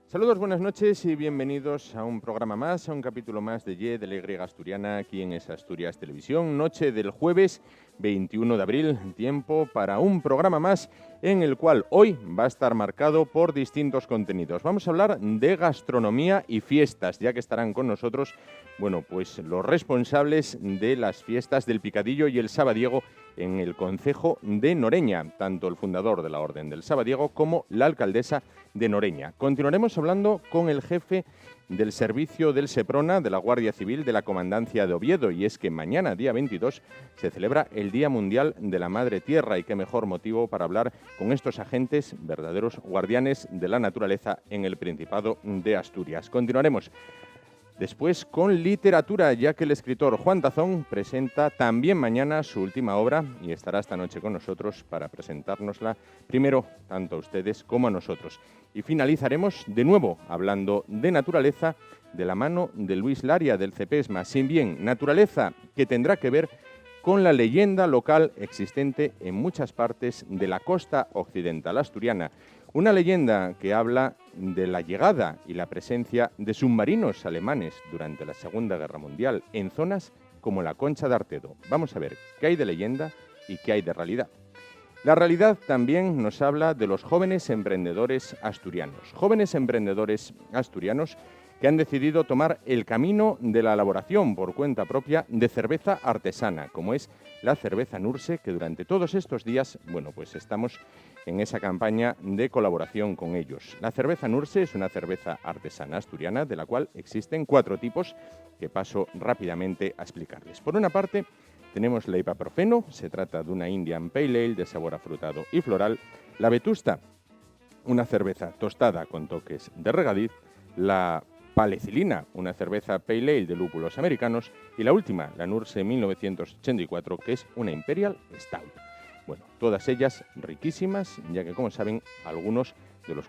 Saludos, buenas noches y bienvenidos a un programa más, a un capítulo más de Y de la Y Asturiana aquí en Es Asturias Televisión. Noche del jueves 21 de abril, tiempo para un programa más en el cual hoy va a estar marcado por distintos contenidos. Vamos a hablar de gastronomía y fiestas, ya que estarán con nosotros, pues los responsables de las fiestas del Picadillo y el Sabadiego en el concejo de Noreña, tanto el fundador de la Orden del Sabadiego como la alcaldesa de Noreña. Continuaremos hablando con el jefe del servicio del Seprona de la Guardia Civil de la Comandancia de Oviedo, y es que mañana, día 22, se celebra el Día Mundial de la Madre Tierra, y qué mejor motivo para hablar con estos agentes, verdaderos guardianes de la naturaleza en el Principado de Asturias. Continuaremos después con literatura, ya que el escritor Juan Tazón presenta también mañana su última obra y estará esta noche con nosotros para presentárnosla primero tanto a ustedes como a nosotros. Y finalizaremos de nuevo hablando de naturaleza de la mano de Luis Laria del CEPESMA. Sin bien, naturaleza que tendrá que ver con la leyenda local existente en muchas partes de la costa occidental asturiana. Una leyenda que habla de la llegada y la presencia de submarinos alemanes durante la Segunda Guerra Mundial en zonas como la Concha de Artedo. Vamos a ver qué hay de leyenda y qué hay de realidad. La realidad también nos habla de los jóvenes emprendedores asturianos. Jóvenes emprendedores asturianos que han decidido tomar el camino de la elaboración por cuenta propia de cerveza artesana, como es la cerveza Nurse, que durante todos estos días, pues estamos en esa campaña de colaboración con ellos. La cerveza Nurse es una cerveza artesana asturiana de la cual existen 4 tipos que paso rápidamente a explicarles. Por una parte, tenemos la Ibuprofeno, se trata de una Indian Pale Ale de sabor afrutado y floral. La Vetusta, una cerveza tostada con toques de regadiz. La Palecilina, una cerveza Pale Ale de lúpulos americanos. Y la última, la Nurse 1984, que es una Imperial Stout. Todas ellas riquísimas, ya que, como saben, algunos de los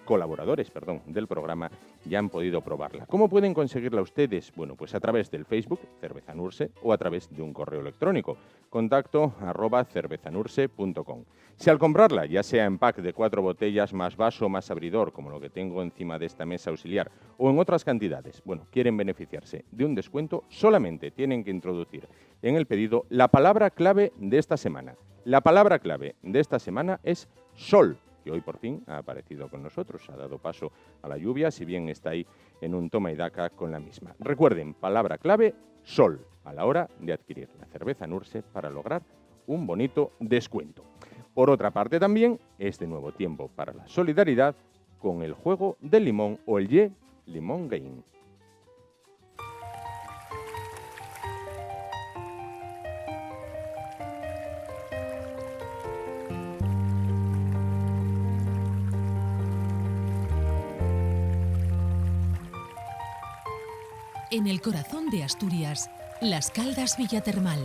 colaboradores del programa ya han podido probarla. ¿Cómo pueden conseguirla ustedes? Pues a través del Facebook, Cerveza Nurse, o a través de un correo electrónico, contacto@cervezanurse.com. Si al comprarla, ya sea en pack de 4 botellas más vaso más abridor, como lo que tengo encima de esta mesa auxiliar, o en otras cantidades, quieren beneficiarse de un descuento, solamente tienen que introducir en el pedido la palabra clave de esta semana. La palabra clave de esta semana es sol, que hoy por fin ha aparecido con nosotros, ha dado paso a la lluvia, si bien está ahí en un toma y daca con la misma. Recuerden, palabra clave, sol, a la hora de adquirir la cerveza Nurse para lograr un bonito descuento. Por otra parte también, es de nuevo tiempo para la solidaridad con el juego del limón o el Ye Limón Game. En el corazón de Asturias, Las Caldas Villatermal.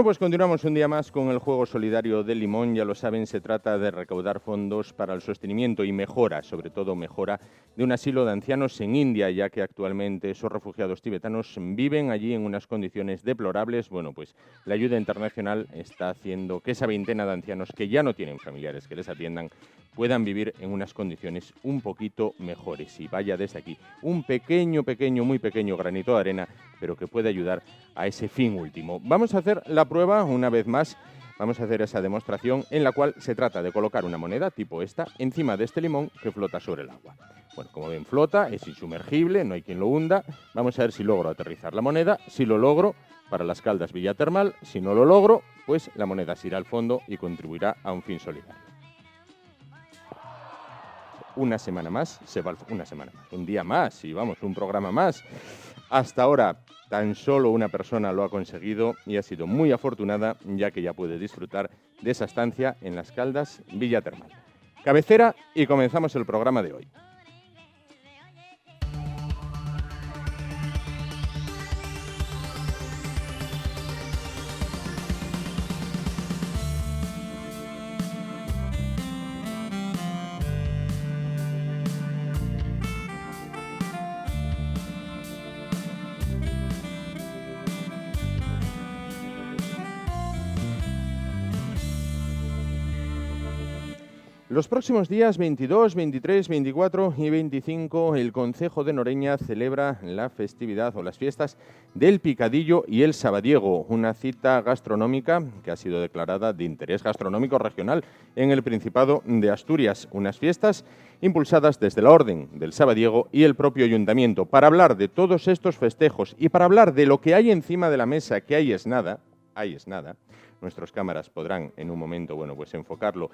Pues continuamos un día más con el juego solidario del limón. Ya lo saben, se trata de recaudar fondos para el sostenimiento y mejora, sobre todo mejora, de un asilo de ancianos en India, ya que actualmente esos refugiados tibetanos viven allí en unas condiciones deplorables. Pues la ayuda internacional está haciendo que esa veintena de ancianos que ya no tienen familiares que les atiendan puedan vivir en unas condiciones un poquito mejores. Y vaya desde aquí un muy pequeño granito de arena, pero que puede ayudar a ese fin último. Vamos a hacer la prueba una vez más. Vamos a hacer esa demostración en la cual se trata de colocar una moneda tipo esta encima de este limón que flota sobre el agua. Como ven, flota, es insumergible, no hay quien lo hunda. Vamos a ver si logro aterrizar la moneda. Si lo logro, para Las Caldas Villatermal. Si no lo logro, pues la moneda se irá al fondo y contribuirá a un fin solidario. Una semana más, un día más y un programa más. Hasta ahora tan solo una persona lo ha conseguido y ha sido muy afortunada, ya que ya puede disfrutar de esa estancia en Las Caldas Villatermal. Cabecera y comenzamos el programa de hoy. Los próximos días 22, 23, 24 y 25, el Concejo de Noreña celebra la festividad o las fiestas del Picadillo y el Sabadiego, una cita gastronómica que ha sido declarada de interés gastronómico regional en el Principado de Asturias. Unas fiestas impulsadas desde la Orden del Sabadiego y el propio Ayuntamiento. Para hablar de todos estos festejos y para hablar de lo que hay encima de la mesa, que ahí es nada, nuestras cámaras podrán en un momento, pues enfocarlo.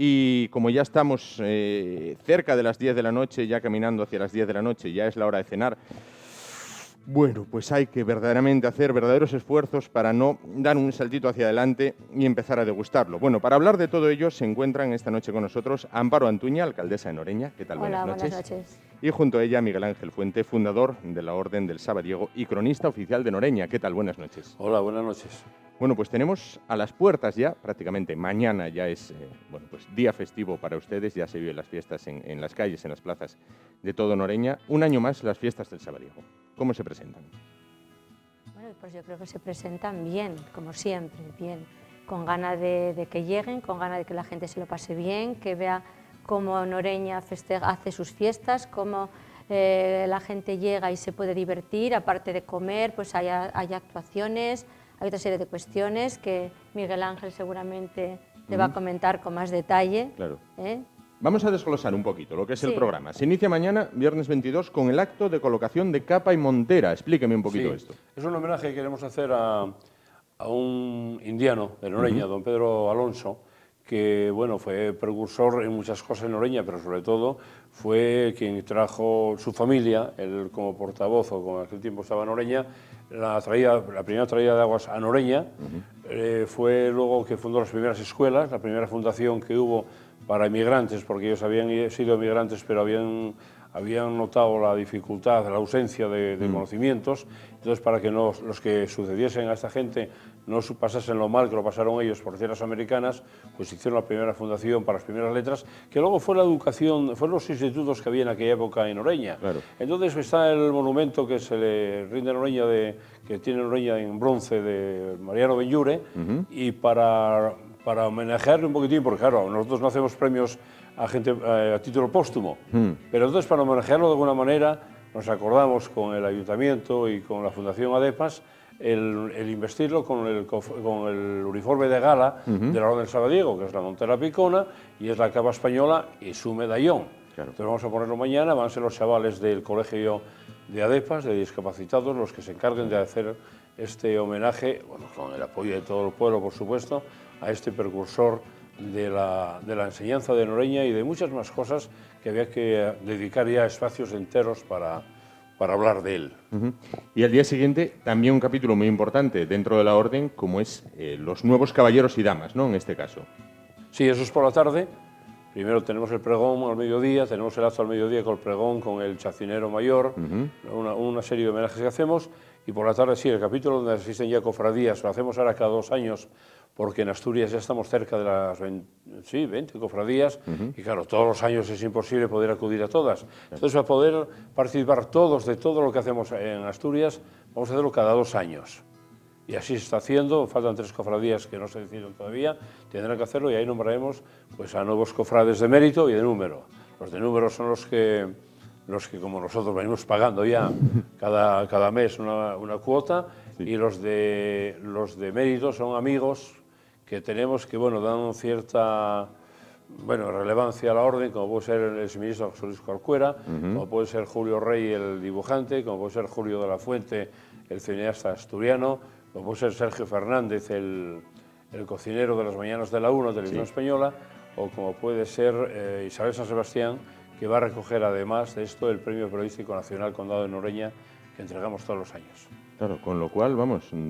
Y como ya estamos cerca de las 10 de la noche, ya caminando hacia las 10 de la noche, ya es la hora de cenar, pues hay que verdaderamente hacer verdaderos esfuerzos para no dar un saltito hacia adelante y empezar a degustarlo. Bueno, para hablar de todo ello se encuentran esta noche con nosotros Amparo Antuña, alcaldesa de Noreña. ¿Qué tal? Hola, buenas noches. Buenas noches. Y junto a ella Miguel Ángel Fuente, fundador de la Orden del Sabadiego y cronista oficial de Noreña. ¿Qué tal? Buenas noches. Hola, buenas noches. Bueno, pues tenemos a las puertas ya, prácticamente mañana ya es día festivo para ustedes, ya se viven las fiestas en las calles, en las plazas de todo Noreña. Un año más las fiestas del Sabadiego. ¿Cómo se presentan? Bueno, pues yo creo que se presentan bien, como siempre, bien, con ganas de que lleguen, con ganas de que la gente se lo pase bien, que vea cómo Noreña hace sus fiestas, cómo la gente llega y se puede divertir, aparte de comer, pues hay actuaciones. Hay otra serie de cuestiones que Miguel Ángel seguramente te va a comentar con más detalle. Claro. Vamos a desglosar un poquito lo que es el programa. Se inicia mañana, viernes 22, con el acto de colocación de capa y montera. Explíqueme un poquito esto. Es un homenaje que queremos hacer a un indiano de Noreña, don Pedro Alonso, que fue precursor en muchas cosas en Noreña, pero sobre todo fue quien trajo su familia, él como portavoz, o como en aquel tiempo estaba en Noreña, la primera traída de aguas a Noreña. Fue luego que fundó las primeras escuelas, la primera fundación que hubo para inmigrantes, porque ellos habían sido inmigrantes, pero habían notado la dificultad, la ausencia de conocimientos. Entonces, para que los que sucediesen a esta gente no pasasen lo mal que lo pasaron ellos por tierras americanas, pues hicieron la primera fundación para las primeras letras, que luego fue la educación, fueron los institutos que había en aquella época en Noreña. Claro. Entonces está el monumento que se le rinde a Noreña, que tiene Noreña en bronce, de Mariano Benlliure, y para homenajearle un poquitín, porque claro, nosotros no hacemos premios a gente a título póstumo, pero entonces para homenajearlo de alguna manera nos acordamos con el Ayuntamiento y con la Fundación ADEPAS el investirlo con el uniforme de gala de la Orden del Sabadiego, que es la montera picona y es la capa española y su medallón. Claro. Entonces vamos a ponerlo mañana, van a ser los chavales del colegio de ADEPAS, de discapacitados, los que se encarguen de hacer este homenaje, con el apoyo de todo el pueblo, por supuesto, a este precursor de la enseñanza de Noreña y de muchas más cosas que había que dedicar ya espacios enteros para hablar de él. Y al día siguiente también un capítulo muy importante dentro de la orden, como es los nuevos caballeros y damas, ¿no? En este caso. Sí, eso es por la tarde. Primero tenemos el pregón al mediodía, tenemos el acto al mediodía con el pregón, con el chacinero mayor, una serie de homenajes que hacemos. Y por la tarde sí, el capítulo donde asisten ya cofradías, lo hacemos ahora cada 2 años, porque en Asturias ya estamos cerca de las 20 cofradías, y claro, todos los años es imposible poder acudir a todas. Entonces, para poder participar todos de todo lo que hacemos en Asturias, vamos a hacerlo cada 2 años. Y así se está haciendo, faltan 3 cofradías que no se deciden todavía, tendrán que hacerlo y ahí nombraremos a nuevos cofrades de mérito y de número. Los de número son los que como nosotros venimos pagando ya cada mes una cuota, y los de mérito son amigos que tenemos que dan cierta relevancia a la orden, como puede ser el exministro José Luis Corcuera, como puede ser Julio Rey, el dibujante, como puede ser Julio de la Fuente, el cineasta asturiano, como puede ser Sergio Fernández, el cocinero de las mañanas de la 1, Televisión Española, o como puede ser Isabel San Sebastián, que va a recoger además de esto el Premio Periodístico Nacional Condado de Noreña, que entregamos todos los años. Claro, con lo cual,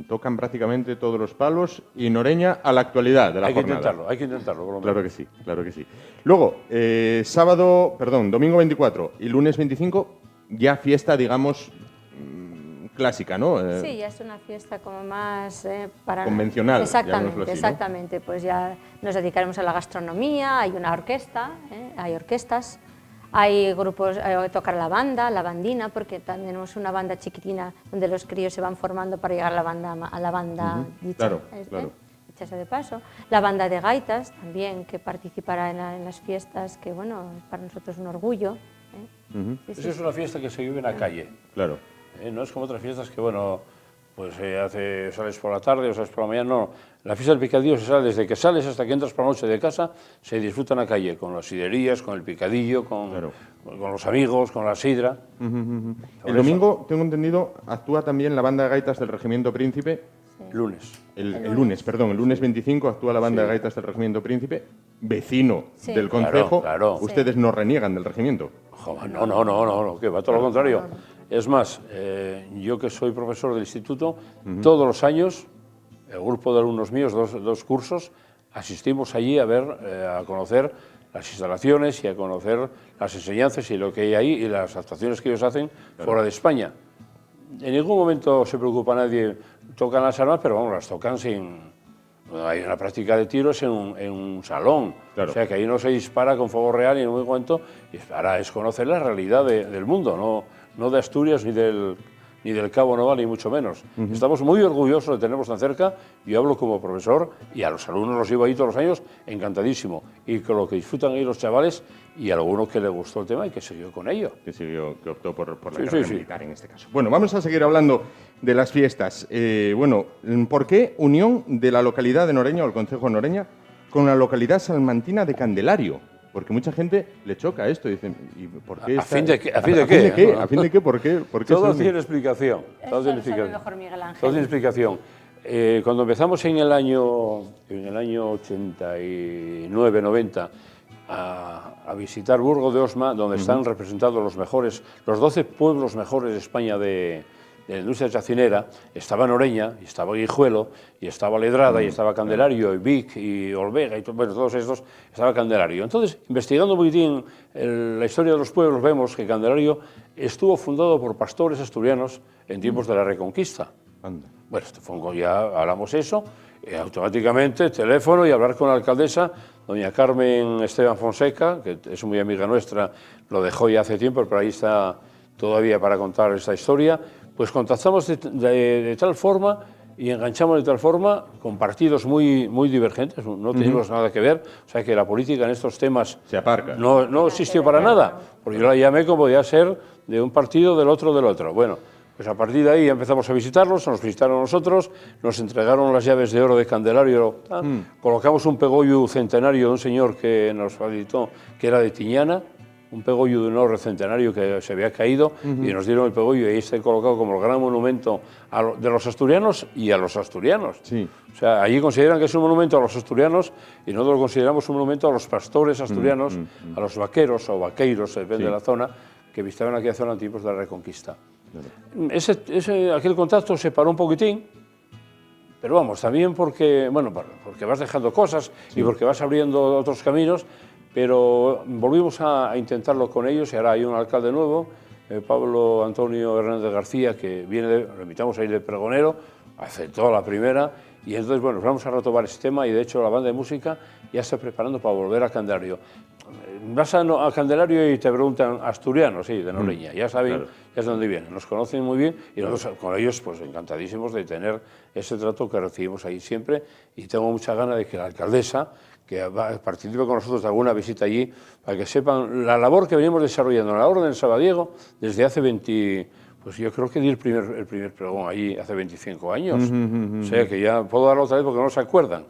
tocan prácticamente todos los palos y Noreña a la actualidad de la jornada. Hay que intentarlo, por lo menos. Claro que sí. Luego, domingo 24 y lunes 25, ya fiesta, digamos, clásica, ¿no? Sí, ya es una fiesta como más convencional. Exactamente. Pues ya nos dedicaremos a la gastronomía, hay una orquesta, hay orquestas, hay grupos, tocar la bandina, porque también tenemos una banda chiquitina donde los críos se van formando para llegar a la banda dicha. Claro. dicha sea de paso, la banda de gaitas también, que participará en las fiestas, que bueno, es para nosotros un orgullo. Esa es una fiesta que se vive en la calle. Claro. No es como otras fiestas que, bueno, pues sales por la tarde o sales por la mañana, no. La fiesta del picadillo se sale desde que sales hasta que entras por la noche de casa, se disfruta en la calle, con las siderías, con el picadillo, con los amigos, con la sidra. El domingo, tengo entendido, actúa también la banda de gaitas del Regimiento Príncipe. Lunes. El lunes 25 actúa la banda de gaitas del Regimiento Príncipe, vecino del concejo. Claro. Ustedes no reniegan del regimiento. Joder, no, que va todo lo contrario. Es más, yo que soy profesor del instituto, todos los años, el grupo de alumnos míos, dos cursos, asistimos allí a conocer las instalaciones y a conocer las enseñanzas y lo que hay ahí y las actuaciones que ellos hacen fuera de España. En ningún momento se preocupa nadie, tocan las armas, pero vamos, las tocan sin... Hay una práctica de tiros en un salón, o sea que ahí no se dispara con fuego real ni en un cuento, ahora es conocer la realidad del mundo, no de Asturias ni del Cabo Naval, ni mucho menos. Estamos muy orgullosos de tenerlos tan cerca. Yo hablo como profesor y a los alumnos los llevo ahí todos los años, encantadísimo. Y con lo que disfrutan ahí los chavales y a alguno que le gustó el tema y que siguió con ello. Que optó por la carrera militar en este caso. Bueno, vamos a seguir hablando de las fiestas. ¿Por qué unión de la localidad de Noreña, o el concejo de Noreña, con la localidad salmantina de Candelario? Porque mucha gente le choca esto y dicen, ¿y por qué? ¿A fin de qué? ¿A fin de qué? ¿Por qué? Todo tiene explicación. Todo tiene explicación. Cuando empezamos en el año 89-90 a visitar Burgo de Osma, donde están representados los 12 pueblos mejores de España de la industria chacinera, estaba Noreña, y estaba Guijuelo, y estaba Ledrada, y estaba Candelario, y Vic, y Olvega, y todos estos, estaba Candelario. Entonces, investigando un poquitín la historia de los pueblos, vemos que Candelario estuvo fundado por pastores asturianos en tiempos de la Reconquista. Bueno, ya hablamos eso, automáticamente teléfono y hablar con la alcaldesa, doña Carmen Esteban Fonseca, que es muy amiga nuestra, lo dejó ya hace tiempo, pero ahí está todavía para contar esta historia. Pues contactamos de tal forma y enganchamos de tal forma con partidos muy divergentes, no tenemos nada que ver, o sea que la política en estos temas se aparca. No existió para nada, porque yo la llamé como podía ser de un partido, del otro. Bueno, pues a partir de ahí empezamos a visitarlos, nos visitaron nosotros, nos entregaron las llaves de oro de Candelario, colocamos un pegollo centenario de un señor que nos facilitó, que era de Tiñana, un pegollo de un oro centenario que se había caído y nos dieron el pegollo y ahí está colocado como el gran monumento de los asturianos y a los asturianos. Sí. O sea, allí consideran que es un monumento a los asturianos y nosotros lo consideramos un monumento a los pastores asturianos, a los vaqueros o vaqueiros, depende de la zona, que visitaban aquella zona en tiempos de la Reconquista. Aquel contacto se paró un poquitín, pero vamos, también porque vas dejando cosas y porque vas abriendo otros caminos. Pero volvimos a intentarlo con ellos y ahora hay un alcalde nuevo, Pablo Antonio Hernández García, que lo invitamos a ir de pregonero, aceptó la primera y entonces, bueno, vamos a retomar este tema y de hecho la banda de música ya está preparando para volver a Candelario. Vas a Candelario y te preguntan, asturianos, sí, de Noreña, ya saben ya es de dónde vienen, nos conocen muy bien y nosotros con ellos pues encantadísimos de tener ese trato que recibimos ahí siempre y tengo mucha gana de que la alcaldesa que participe con nosotros de alguna visita allí, para que sepan la labor que venimos desarrollando en la Orden de Sabadiego desde hace pues yo creo que di el primer pregón allí hace 25 años. O sea que ya puedo darlo otra vez porque no se acuerdan.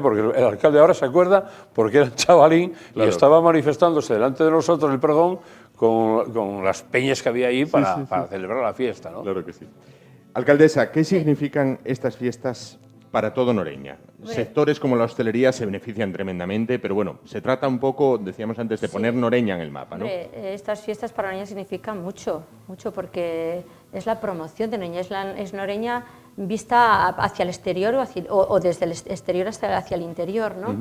Porque el alcalde ahora se acuerda porque era chavalín y estaba manifestándose delante de nosotros el pregón con las peñas que había ahí para celebrar la fiesta, ¿no? Claro que sí. Alcaldesa, ¿qué significan estas fiestas para todo Noreña? Sectores como la hostelería se benefician tremendamente, pero bueno, se trata un poco, decíamos antes, de poner Noreña en el mapa, ¿no? Estas fiestas para Noreña significan mucho, porque es la promoción de Noreña, es Noreña vista hacia el exterior o desde el exterior hacia el interior, ¿no?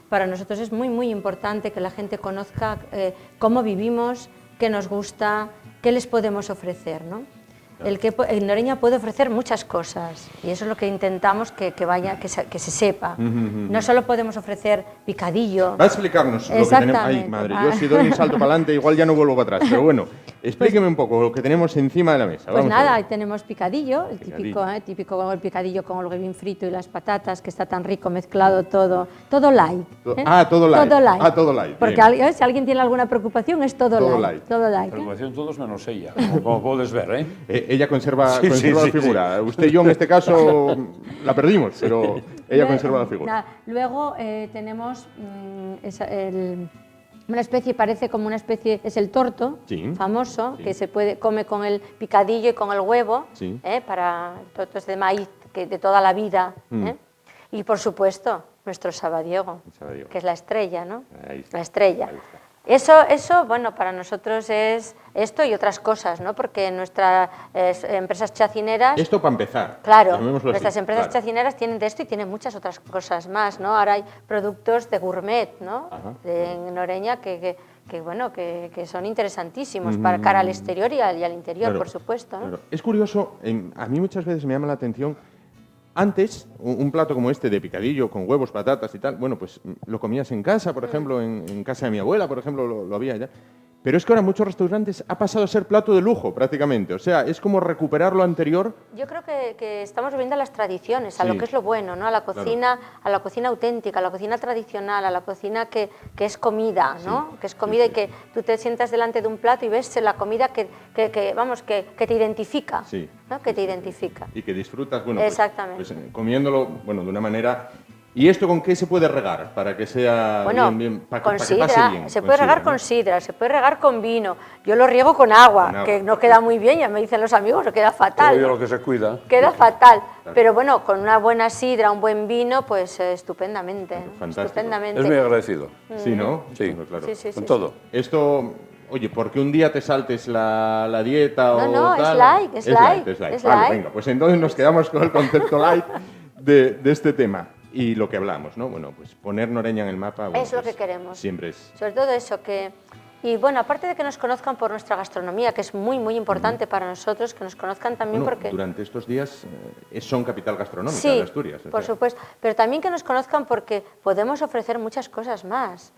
Para nosotros es muy importante que la gente conozca cómo vivimos, qué nos gusta, qué les podemos ofrecer, ¿no? El Noreña puede ofrecer muchas cosas y eso es lo que intentamos que se sepa. No solo podemos ofrecer picadillo. Va a explicarnos lo que tenemos. Ay, madre, yo si doy un salto para adelante igual ya no vuelvo para atrás, pero bueno, Explíqueme un poco lo que tenemos encima de la mesa. Pues Vamos a nada, ver. ahí tenemos picadillo, el Picadillo. típico el picadillo con el huevín frito y las patatas, que está tan rico mezclado todo light. Todo light. Todo light. Todo light. Porque bien. si alguien tiene alguna preocupación, es todo light. Todo light. Preocupación todos menos ella, como puedes ver, ¿eh? Ella conserva, Sí, conserva sí, la sí, figura. Usted y yo en este caso la perdimos, pero ella conserva la figura. Nada, luego tenemos una especie, parece como una especie, es el torto, Sí, famoso, sí. que se come con el picadillo y con el huevo, Sí. para tortos de maíz de toda la vida. Mm. Y por supuesto, nuestro sabadiego, El sabadiego. que es la estrella, ¿no? Ahí está. La estrella. Ahí está. Eso, bueno, para nosotros es esto y otras cosas, ¿no? Porque nuestras empresas chacineras... Esto para empezar. Claro, llamémoslo así, nuestras empresas claro. chacineras tienen de esto y tienen muchas otras cosas más, ¿no? Ahora hay productos de gourmet, ¿no? Ajá. En Noreña que son interesantísimos para cara al exterior y al interior, Claro, por supuesto, ¿no? claro. Es curioso, a mí muchas veces me llama la atención. Antes, un plato como este de picadillo con huevos, patatas y tal, bueno, pues lo comías en casa, por ejemplo, en casa de mi abuela, por ejemplo, lo había ya. Pero es que ahora en muchos restaurantes ha pasado a ser plato de lujo prácticamente. O sea, es como recuperar lo anterior. Yo creo que estamos volviendo a las tradiciones, a Sí. lo que es lo bueno, ¿no? A la cocina auténtica, a la cocina tradicional, a la cocina que es comida, ¿no? Sí. Que es comida Sí, y que tú te sientas delante de un plato y ves la comida que te identifica, Sí. ¿no? Que te identifica. Y que disfrutas, bueno, pues, Exactamente. pues, comiéndolo, bueno, de una manera. ¿Y esto con qué se puede regar para que sea Bueno, bien, para con que sidra, pase bien? se Con puede regar sidra, ¿no? con sidra, se puede regar con vino. Yo lo riego con agua, Con agua. que no queda muy bien, ya me dicen los amigos, no queda fatal. Oye, lo que se cuida. Queda fatal, pero bueno, con una buena sidra, un buen vino, pues estupendamente, ¿no? Fantástico. Estupendamente. Es muy agradecido, Sí, ¿no? Sí. Claro, claro. Sí, sí, con sí, todo. Esto, oye, porque un día te saltes la dieta o No, tal. es light, es light, es Vale, light. venga, pues entonces nos quedamos con el concepto light de este tema. Y lo que hablamos, ¿no? Bueno, pues poner Noreña en el mapa. Bueno, Es lo pues que queremos. Siempre es. Sobre todo eso, y bueno, aparte de que nos conozcan por nuestra gastronomía, que es muy, muy importante para nosotros, que nos conozcan también Bueno, porque... durante estos días son capital gastronómica Sí, de Asturias. o por sea. supuesto, pero también que nos conozcan porque podemos ofrecer muchas cosas más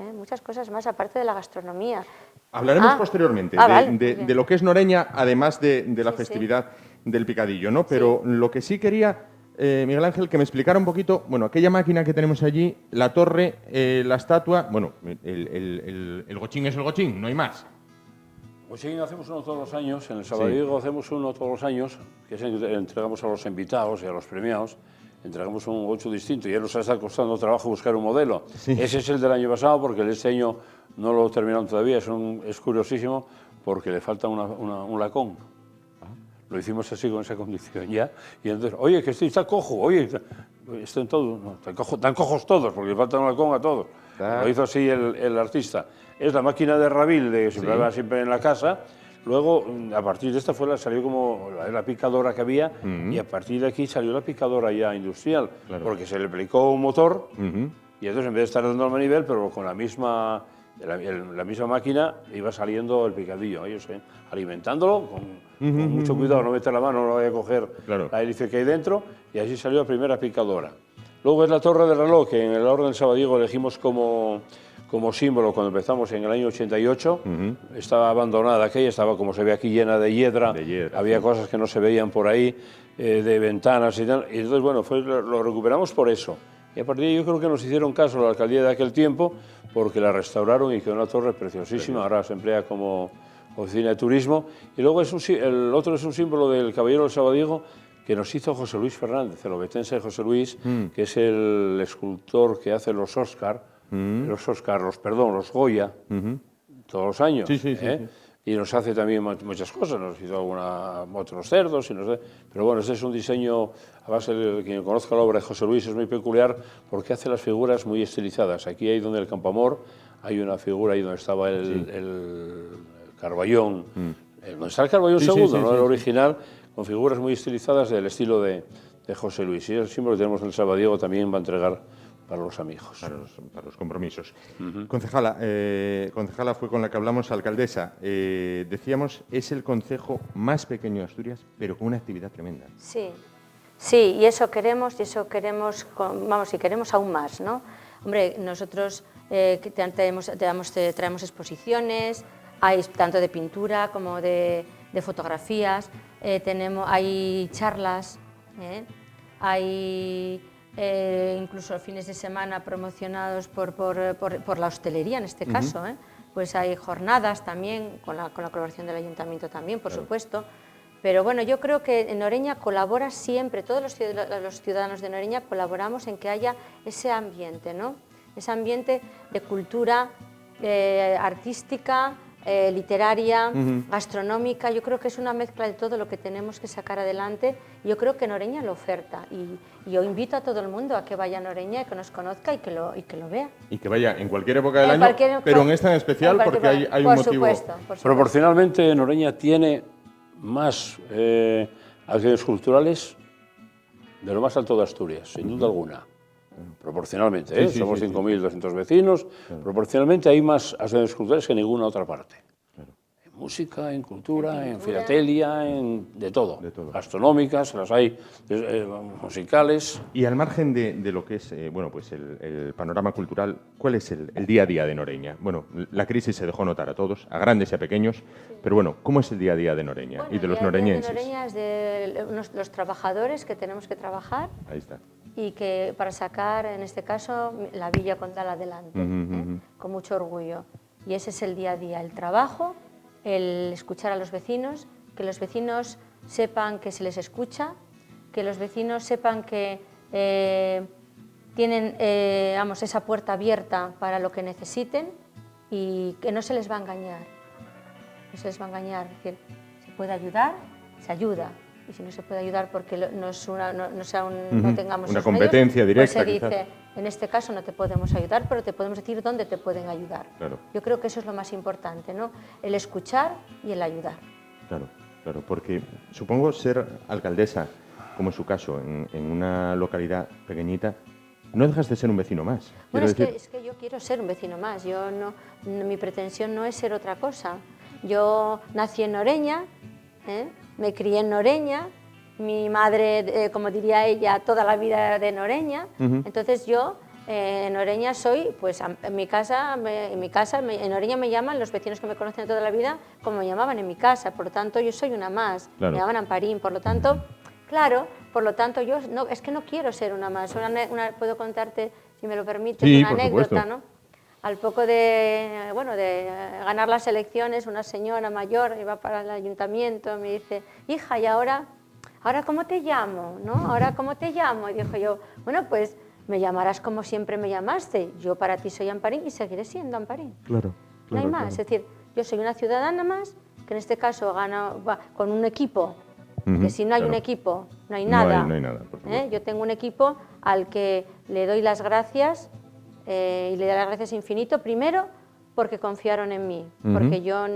aparte de la gastronomía. Hablaremos Ah, posteriormente vale, muy de bien. lo que es Noreña, además de la Sí, festividad del picadillo, ¿no? Pero lo que sí quería, Miguel Ángel, que me explicara un poquito, bueno, aquella máquina que tenemos allí, la torre, la estatua, bueno, el gochín es el gochín, no hay más. Pues sí, hacemos uno todos los años, en el Sabadiego hacemos uno todos los años, que es el que entregamos a los invitados y a los premiados, entregamos un gocho distinto y ya nos está costando trabajo buscar un modelo. Sí. Ese es el del año pasado porque el de este año no lo terminaron todavía, es curiosísimo porque le falta un lacón. Lo hicimos así con esa condición ya, y entonces, oye, que está cojo, oye, están todos, no, están cojos todos, porque le falta un lacón a todos. Claro. Lo hizo así el artista. Es la máquina de Rabil, que se empleaba siempre en la casa. Luego, a partir de esta salió como la picadora que había, y a partir de aquí salió la picadora ya industrial, Claro. porque se le aplicó un motor, Ujú. y entonces en vez de estar dando al manivel, pero con la misma máquina iba saliendo el picadillo, ellos alimentándolo con mucho cuidado, no meter la mano, no vaya a coger Claro. la hélice que hay dentro, y así salió la primera picadora. Luego es la torre del reloj, que en el orden del Sabadiego elegimos como símbolo cuando empezamos en el año 88. Estaba abandonada aquella, estaba como se ve aquí llena de hiedra, había cosas que no se veían por ahí, de ventanas y tal, y entonces bueno, lo recuperamos por eso. Y a partir de ahí yo creo que nos hicieron caso la alcaldía de aquel tiempo, porque la restauraron y quedó una torre preciosísima, ahora se emplea como oficina de turismo. Y luego el otro es un símbolo del Caballero del Sabadiego que nos hizo José Luis Fernández, el obetense José Luis, que es el escultor que hace los los Goya, todos los años. Sí, sí, sí, sí. Y nos hace también muchas cosas, nos hizo otros cerdos, pero bueno, ese es un diseño, a base de quien conozca la obra de José Luis, es muy peculiar porque hace las figuras muy estilizadas. Aquí hay donde el Campoamor, hay una figura ahí donde estaba el Carballón, donde está el Carballón segundo, ¿no? El original, con figuras muy estilizadas del estilo de José Luis. Y el símbolo que tenemos en el Sabadiego también va a entregar para los amigos. Para los compromisos. Concejala fue con la que hablamos, alcaldesa. Decíamos, es el concejo más pequeño de Asturias, pero con una actividad tremenda. Sí, sí, y eso queremos, y queremos aún más, ¿no? Hombre, nosotros traemos exposiciones, hay tanto de pintura como de fotografías, hay charlas, hay incluso fines de semana promocionados por la hostelería en este caso, pues hay jornadas también, con la colaboración del Ayuntamiento también, por supuesto. Pero bueno, yo creo que en Noreña colabora siempre, todos los ciudadanos de Noreña colaboramos en que haya ese ambiente, ¿no? Ese ambiente de cultura artística, literaria, gastronómica. Yo creo que es una mezcla de todo lo que tenemos que sacar adelante. Yo creo que Noreña lo oferta y yo invito a todo el mundo a que vaya a Noreña, que nos conozca y que lo vea. Y que vaya en cualquier época del año, pero en esta en especial porque hay un motivo. Por supuesto. Proporcionalmente, Noreña tiene más actividades culturales de lo más alto de Asturias, sin duda alguna. Proporcionalmente, somos 5.200 vecinos, proporcionalmente hay más actividades culturales que en ninguna otra parte. En música, en cultura, en filatelia, de todo. Gastronómicas, las hay musicales. Y al margen de lo que es bueno, pues el panorama cultural, ¿cuál es el día a día de Noreña? Bueno, la crisis se dejó notar a todos, a grandes y a pequeños, pero bueno, ¿cómo es el día a día de Noreña y de los noreñenses? El día a día de Noreña es de los trabajadores que tenemos que trabajar. Ahí está. Y que para sacar, en este caso, la Villa Condal adelante, con mucho orgullo. Y ese es el día a día, el trabajo, el escuchar a los vecinos, que los vecinos sepan que se les escucha, que los vecinos sepan que tienen esa puerta abierta para lo que necesiten y que no se les va a engañar. No se les va a engañar, es decir, se puede ayudar, se ayuda. Y si no se puede ayudar porque no tengamos una competencia medios, directa, pues se dice, en este caso no te podemos ayudar, pero te podemos decir dónde te pueden ayudar. Claro. Yo creo que eso es lo más importante, ¿no? El escuchar y el ayudar. Claro, porque supongo ser alcaldesa, como es su caso, en una localidad pequeñita, no dejas de ser un vecino más. Bueno, es que yo quiero ser un vecino más, mi pretensión no es ser otra cosa. Yo nací en Noreña, me crié en Noreña, mi madre, como diría ella, toda la vida de Noreña. Entonces yo en Noreña soy, pues en Noreña me llaman los vecinos que me conocen toda la vida como me llamaban en mi casa, por lo tanto yo soy una más, me llaman Amparín, por lo tanto, yo es que no quiero ser una más. Puedo contarte, si me lo permites, una anécdota, ¿no? Al poco de ganar las elecciones, una señora mayor iba para el ayuntamiento y me dice, hija, ¿y ahora cómo te llamo? ¿No? ¿Ahora cómo te llamo? Y dijo yo, bueno, pues me llamarás como siempre me llamaste. Yo para ti soy Amparín y seguiré siendo Amparín. Claro. No hay más. Es decir, yo soy una ciudadana más que en este caso gana con un equipo. Que si no hay un equipo, no hay nada. No hay nada, por supuesto. Yo tengo un equipo al que le doy las gracias y le doy las gracias infinito, primero porque confiaron en mí, porque yo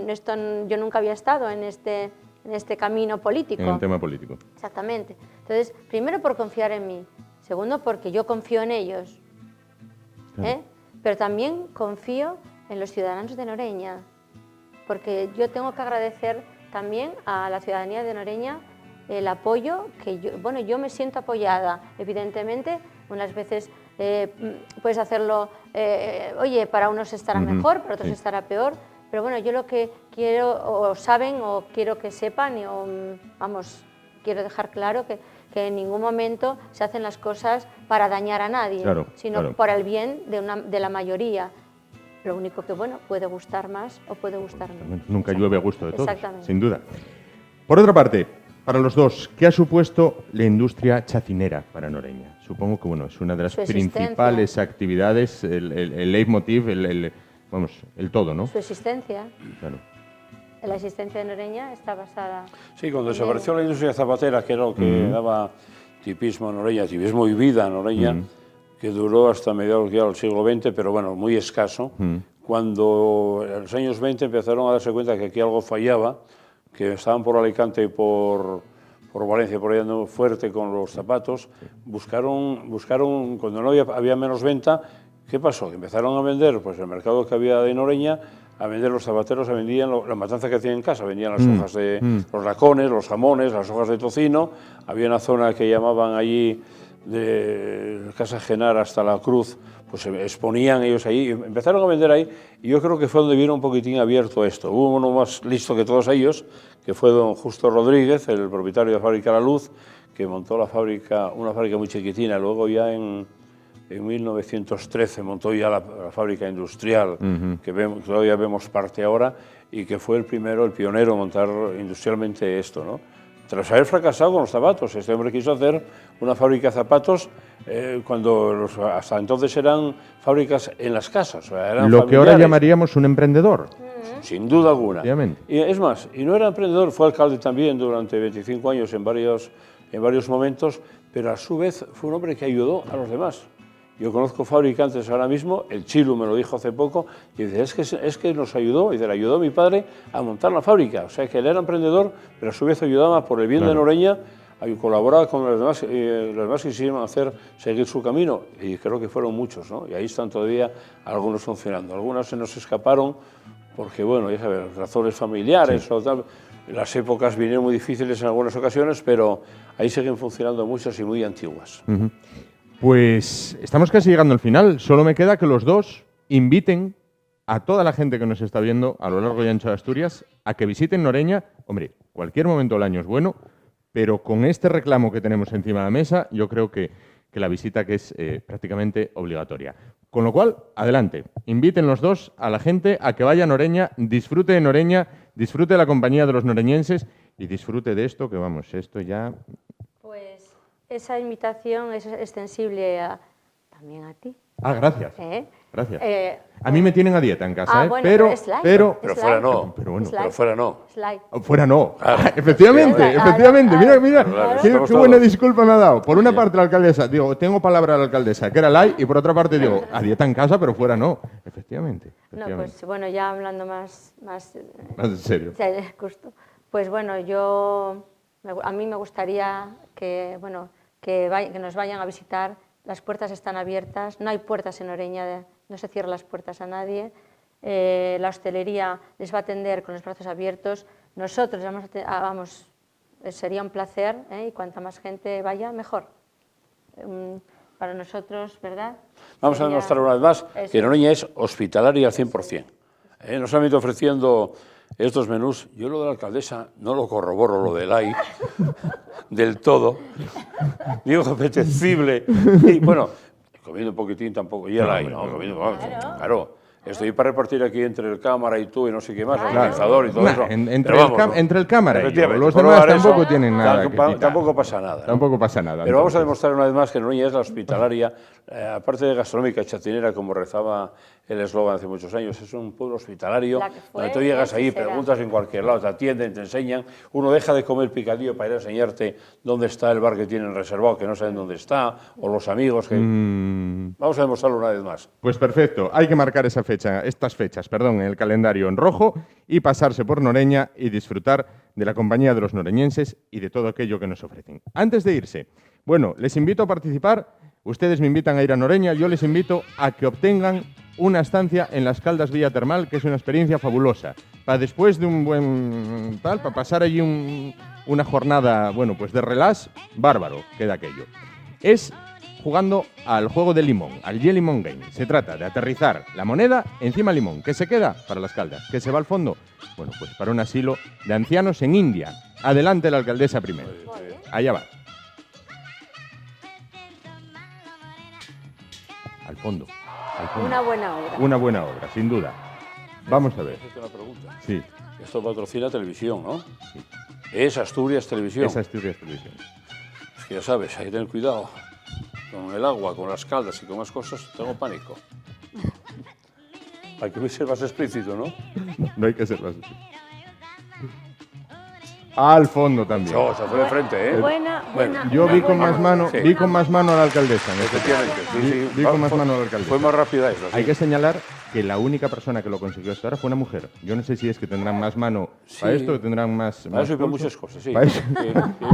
nunca había estado en este camino político. En el tema político. Exactamente. Entonces, primero por confiar en mí, segundo porque yo confío en ellos, pero también confío en los ciudadanos de Noreña, porque yo tengo que agradecer también a la ciudadanía de Noreña el apoyo que yo me siento apoyada, evidentemente, unas veces puedes hacerlo, para unos estará mejor, para otros estará peor, pero bueno, yo lo que quiero, o saben, o quiero que sepan, quiero dejar claro que en ningún momento se hacen las cosas para dañar a nadie, sino por el bien de la mayoría. Lo único que, puede gustar más o puede gustar menos. Nunca llueve a gusto de todos, Exactamente. sin duda. Por otra parte, para los dos, ¿qué ha supuesto la industria chacinera para Noreña? Supongo que es una de las principales actividades, el leitmotiv, el todo, ¿no? Su existencia. Claro. La existencia de Noreña está basada... Sí, cuando desapareció la industria zapatera, que era lo que daba tipismo a Noreña, tipismo y vida a Noreña, que duró hasta mediados del siglo XX, pero muy escaso, cuando en los años 20 empezaron a darse cuenta que aquí algo fallaba, que estaban por Alicante y por Valencia, por ahí andando fuerte con los zapatos, buscaron cuando no había menos venta, ¿qué pasó? Que empezaron a vender, pues el mercado que había de Noreña, a vender los zapateros, vendían la matanza que hacían en casa, vendían las hojas de los racones, los jamones, las hojas de tocino, había una zona que llamaban allí de Casa Genara hasta la Cruz, pues se exponían ellos ahí, y empezaron a vender ahí, y yo creo que fue donde vieron un poquitín abierto esto. Hubo uno más listo que todos ellos, que fue don Justo Rodríguez, el propietario de la fábrica La Luz, que montó la fábrica, una fábrica muy chiquitina, luego ya en 1913 montó ya la fábrica industrial, que todavía vemos parte ahora, y que fue el primero, el pionero en montar industrialmente esto, ¿no? Tras haber fracasado con los zapatos, este hombre quiso hacer una fábrica de zapatos cuando hasta entonces eran fábricas en las casas. O sea, eran lo que ahora llamaríamos un emprendedor. Sin duda alguna. Obviamente. Y es más, y no era emprendedor, fue alcalde también durante 25 años en varios momentos, pero a su vez fue un hombre que ayudó a los demás. Yo conozco fabricantes ahora mismo, el Chilu me lo dijo hace poco, y dice, es que nos ayudó, y le ayudó a mi padre a montar la fábrica. O sea, que él era emprendedor, pero a su vez ayudaba por el bien de Noreña, colaboraba con los demás quisieron seguir su camino, y creo que fueron muchos, ¿no? Y ahí están todavía algunos funcionando. Algunos se nos escaparon porque, bueno, ya sabes, razones familiares o tal. Las épocas vinieron muy difíciles en algunas ocasiones, pero ahí siguen funcionando muchas y muy antiguas. Pues estamos casi llegando al final. Solo me queda que los dos inviten a toda la gente que nos está viendo a lo largo y ancho de Asturias a que visiten Noreña. Hombre, cualquier momento del año es bueno, pero con este reclamo que tenemos encima de la mesa, yo creo que la visita que es prácticamente obligatoria. Con lo cual, adelante, inviten los dos a la gente a que vaya a Noreña, disfrute de Noreña, disfrute de la compañía de los noreñenses y disfrute de esto, que vamos, esto ya... Pues esa invitación es extensible también a ti. Ah, gracias. Gracias. A mí bueno. me tienen a dieta en casa, bueno, pero es light. pero Pero fuera no. Pero bueno, Pero fuera no. Slide. fuera no. Claro. Efectivamente, Claro. efectivamente. Mira, Claro, qué estamos buena todos. disculpa me ha dado. Por una parte la alcaldesa, digo, tengo palabra de la alcaldesa, que era light, y por otra parte digo, a dieta en casa, pero fuera no. Efectivamente. No, pues bueno, ya hablando más Más en serio. justo. Pues bueno, a mí me gustaría que, bueno, que nos vayan a visitar. Las puertas están abiertas, no hay puertas en Oreña, no se cierran las puertas a nadie. La hostelería les va a atender con los brazos abiertos. Nosotros sería un placer, y cuanta más gente vaya, mejor. Para nosotros, ¿verdad? Vamos a demostrar una vez más que Noreña es hospitalaria al 100%. Nos han ido ofreciendo estos menús. Yo lo de la alcaldesa no lo corroboro, lo del AI, del todo. Digo apetecible. Y bueno, comiendo un poquitín tampoco. Y el AI, no, comiendo, claro. Estoy para repartir aquí entre el cámara y tú y no sé qué más, el organizador y todo eso. Entre el cámara y yo, los demás tampoco tienen nada que quitar. Tampoco pasa nada. Tampoco pasa nada. Pero vamos a demostrar una vez más que Noreña es la hospitalaria, aparte de gastronómica y chatinera, como rezaba el eslogan hace muchos años, es un pueblo hospitalario, donde tú llegas ahí, preguntas en cualquier lado, te atienden, te enseñan, uno deja de comer picadillo para ir a enseñarte dónde está el bar que tienen reservado, que no saben dónde está, o los amigos que... Vamos a demostrarlo una vez más. Pues perfecto, hay que marcar estas fechas, en el calendario en rojo y pasarse por Noreña y disfrutar de la compañía de los noreñenses y de todo aquello que nos ofrecen. Antes de irse, bueno, les invito a participar, ustedes me invitan a ir a Noreña, yo les invito a que obtengan una estancia en Las Caldas Villa Termal, que es una experiencia fabulosa, para después de un buen para pasar allí una jornada, bueno, pues de relax, bárbaro queda aquello. Es jugando al juego del limón, al J-Limón Game. Se trata de aterrizar la moneda encima del limón. ¿Qué se queda? Para Las Caldas. ¿Qué se va al fondo? Bueno, pues para un asilo de ancianos en India. Adelante la alcaldesa primero. Allá va. Al fondo. Una buena obra. Una buena obra, sin duda. Vamos a ver. Una pregunta. Sí. Esto patrocina televisión, ¿no? Sí. Es Asturias Televisión. Es Asturias Televisión. Es que ya sabes, hay que tener cuidado con el agua, con las caldas y con más cosas. Tengo pánico. Hay que ser más explícito, ¿no? No hay que ser más explícito. Al fondo también. No, se fue de frente, ¿eh? Buena. Yo vi con más mano, vi con más mano a la alcaldesa. Efectivamente. Vi con más mano a la alcaldesa. Fue más rápida eso. Hay que señalar que la única persona que lo consiguió hasta ahora fue una mujer. Yo no sé si es que tendrán más mano para esto, que tendrán más... Para eso y para muchas cosas, sí. Para eso.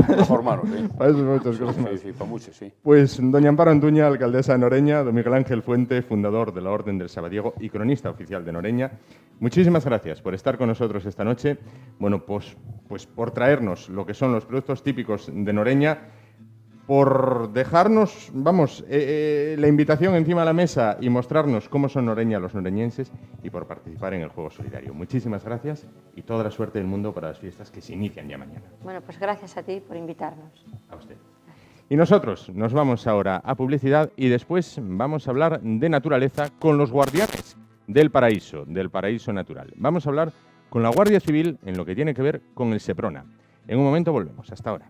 Mejor mano, sí. Para eso y muchas cosas más. Sí, para muchas, sí. Pues doña Amparo Antuña, alcaldesa de Noreña, don Miguel Ángel Fuente, fundador de la Orden del Sabadiego y cronista oficial de Noreña, muchísimas gracias por estar con nosotros esta noche. Bueno, pues por traernos lo que son los productos típicos de Noreña. por dejarnos, vamos, la invitación encima de la mesa y mostrarnos cómo son Noreña los noreñenses y por participar en el Juego Solidario. Muchísimas gracias y toda la suerte del mundo para las fiestas que se inician ya mañana. Bueno, pues gracias a ti por invitarnos. A usted. Y nosotros nos vamos ahora a publicidad y después vamos a hablar de naturaleza con los guardianes del paraíso natural. Vamos a hablar con la Guardia Civil en lo que tiene que ver con el Seprona. En un momento volvemos. Hasta ahora.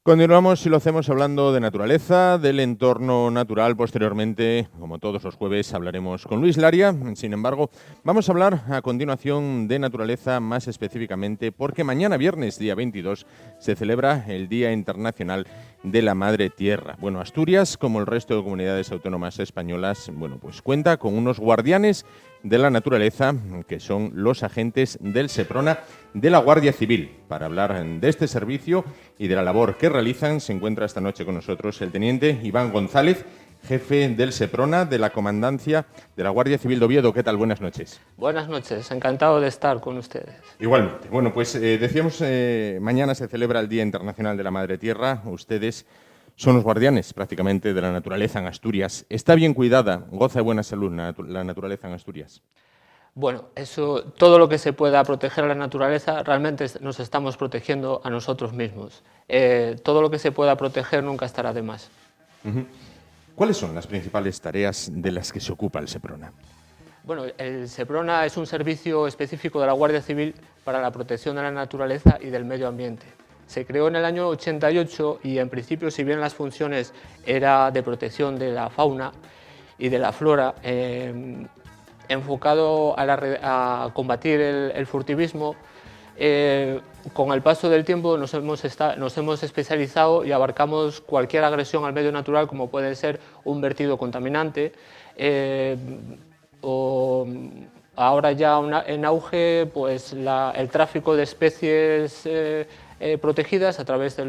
Continuamos y lo hacemos hablando de naturaleza, del entorno natural. Posteriormente, como todos los jueves, hablaremos con Luis Laria. Sin embargo, vamos a hablar a continuación de naturaleza más específicamente porque mañana viernes, día 22, se celebra el Día Internacional de la Madre Tierra. Bueno, Asturias, como el resto de comunidades autónomas españolas, bueno, pues cuenta con unos guardianes de la naturaleza, que son los agentes del Seprona de la Guardia Civil. Para hablar de este servicio y de la labor que realizan, se encuentra esta noche con nosotros el teniente Iván González, jefe del Seprona de la Comandancia de la Guardia Civil de Oviedo. ¿Qué tal? Buenas noches. Buenas noches, encantado de estar con ustedes. Igualmente. Bueno, pues decíamos, mañana se celebra el Día Internacional de la Madre Tierra. Ustedes son los guardianes prácticamente de la naturaleza en Asturias. ¿Está bien cuidada, goza de buena salud la naturaleza en Asturias? Bueno, eso, todo lo que se pueda proteger a la naturaleza, realmente nos estamos protegiendo a nosotros mismos. Todo lo que se pueda proteger nunca estará de más. ¿Cuáles son las principales tareas de las que se ocupa el Seprona? Bueno, el Seprona es un servicio específico de la Guardia Civil para la protección de la naturaleza y del medio ambiente. Se creó en el año 88 y en principio, si bien las funciones era de protección de la fauna y de la flora, enfocado a combatir el furtivismo, con el paso del tiempo nos hemos especializado y abarcamos cualquier agresión al medio natural, como puede ser un vertido contaminante, o ahora ya en auge pues el tráfico de especies protegidas a través de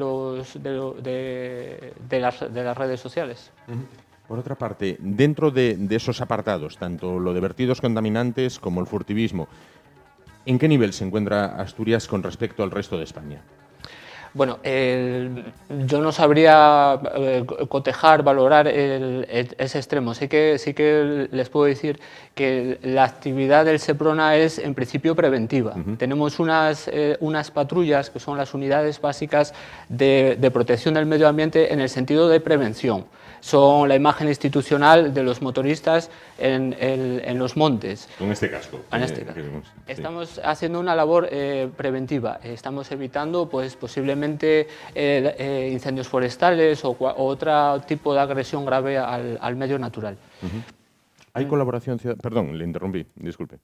las redes sociales. Por otra parte, dentro de esos apartados, tanto lo de vertidos contaminantes como el furtivismo, ¿en qué nivel se encuentra Asturias con respecto al resto de España? Bueno, yo no sabría cotejar, valorar ese extremo. Sí que les puedo decir que la actividad del Seprona es en principio preventiva. Tenemos unas patrullas que son las unidades básicas de protección del medio ambiente en el sentido de prevención. Son la imagen institucional de los motoristas en los montes. En este casco. En este caso. Estamos haciendo una labor preventiva. Estamos evitando pues, posiblemente incendios forestales o otro tipo de agresión grave al medio natural. ¿Hay colaboración ciudadana? Perdón, le interrumpí, disculpe.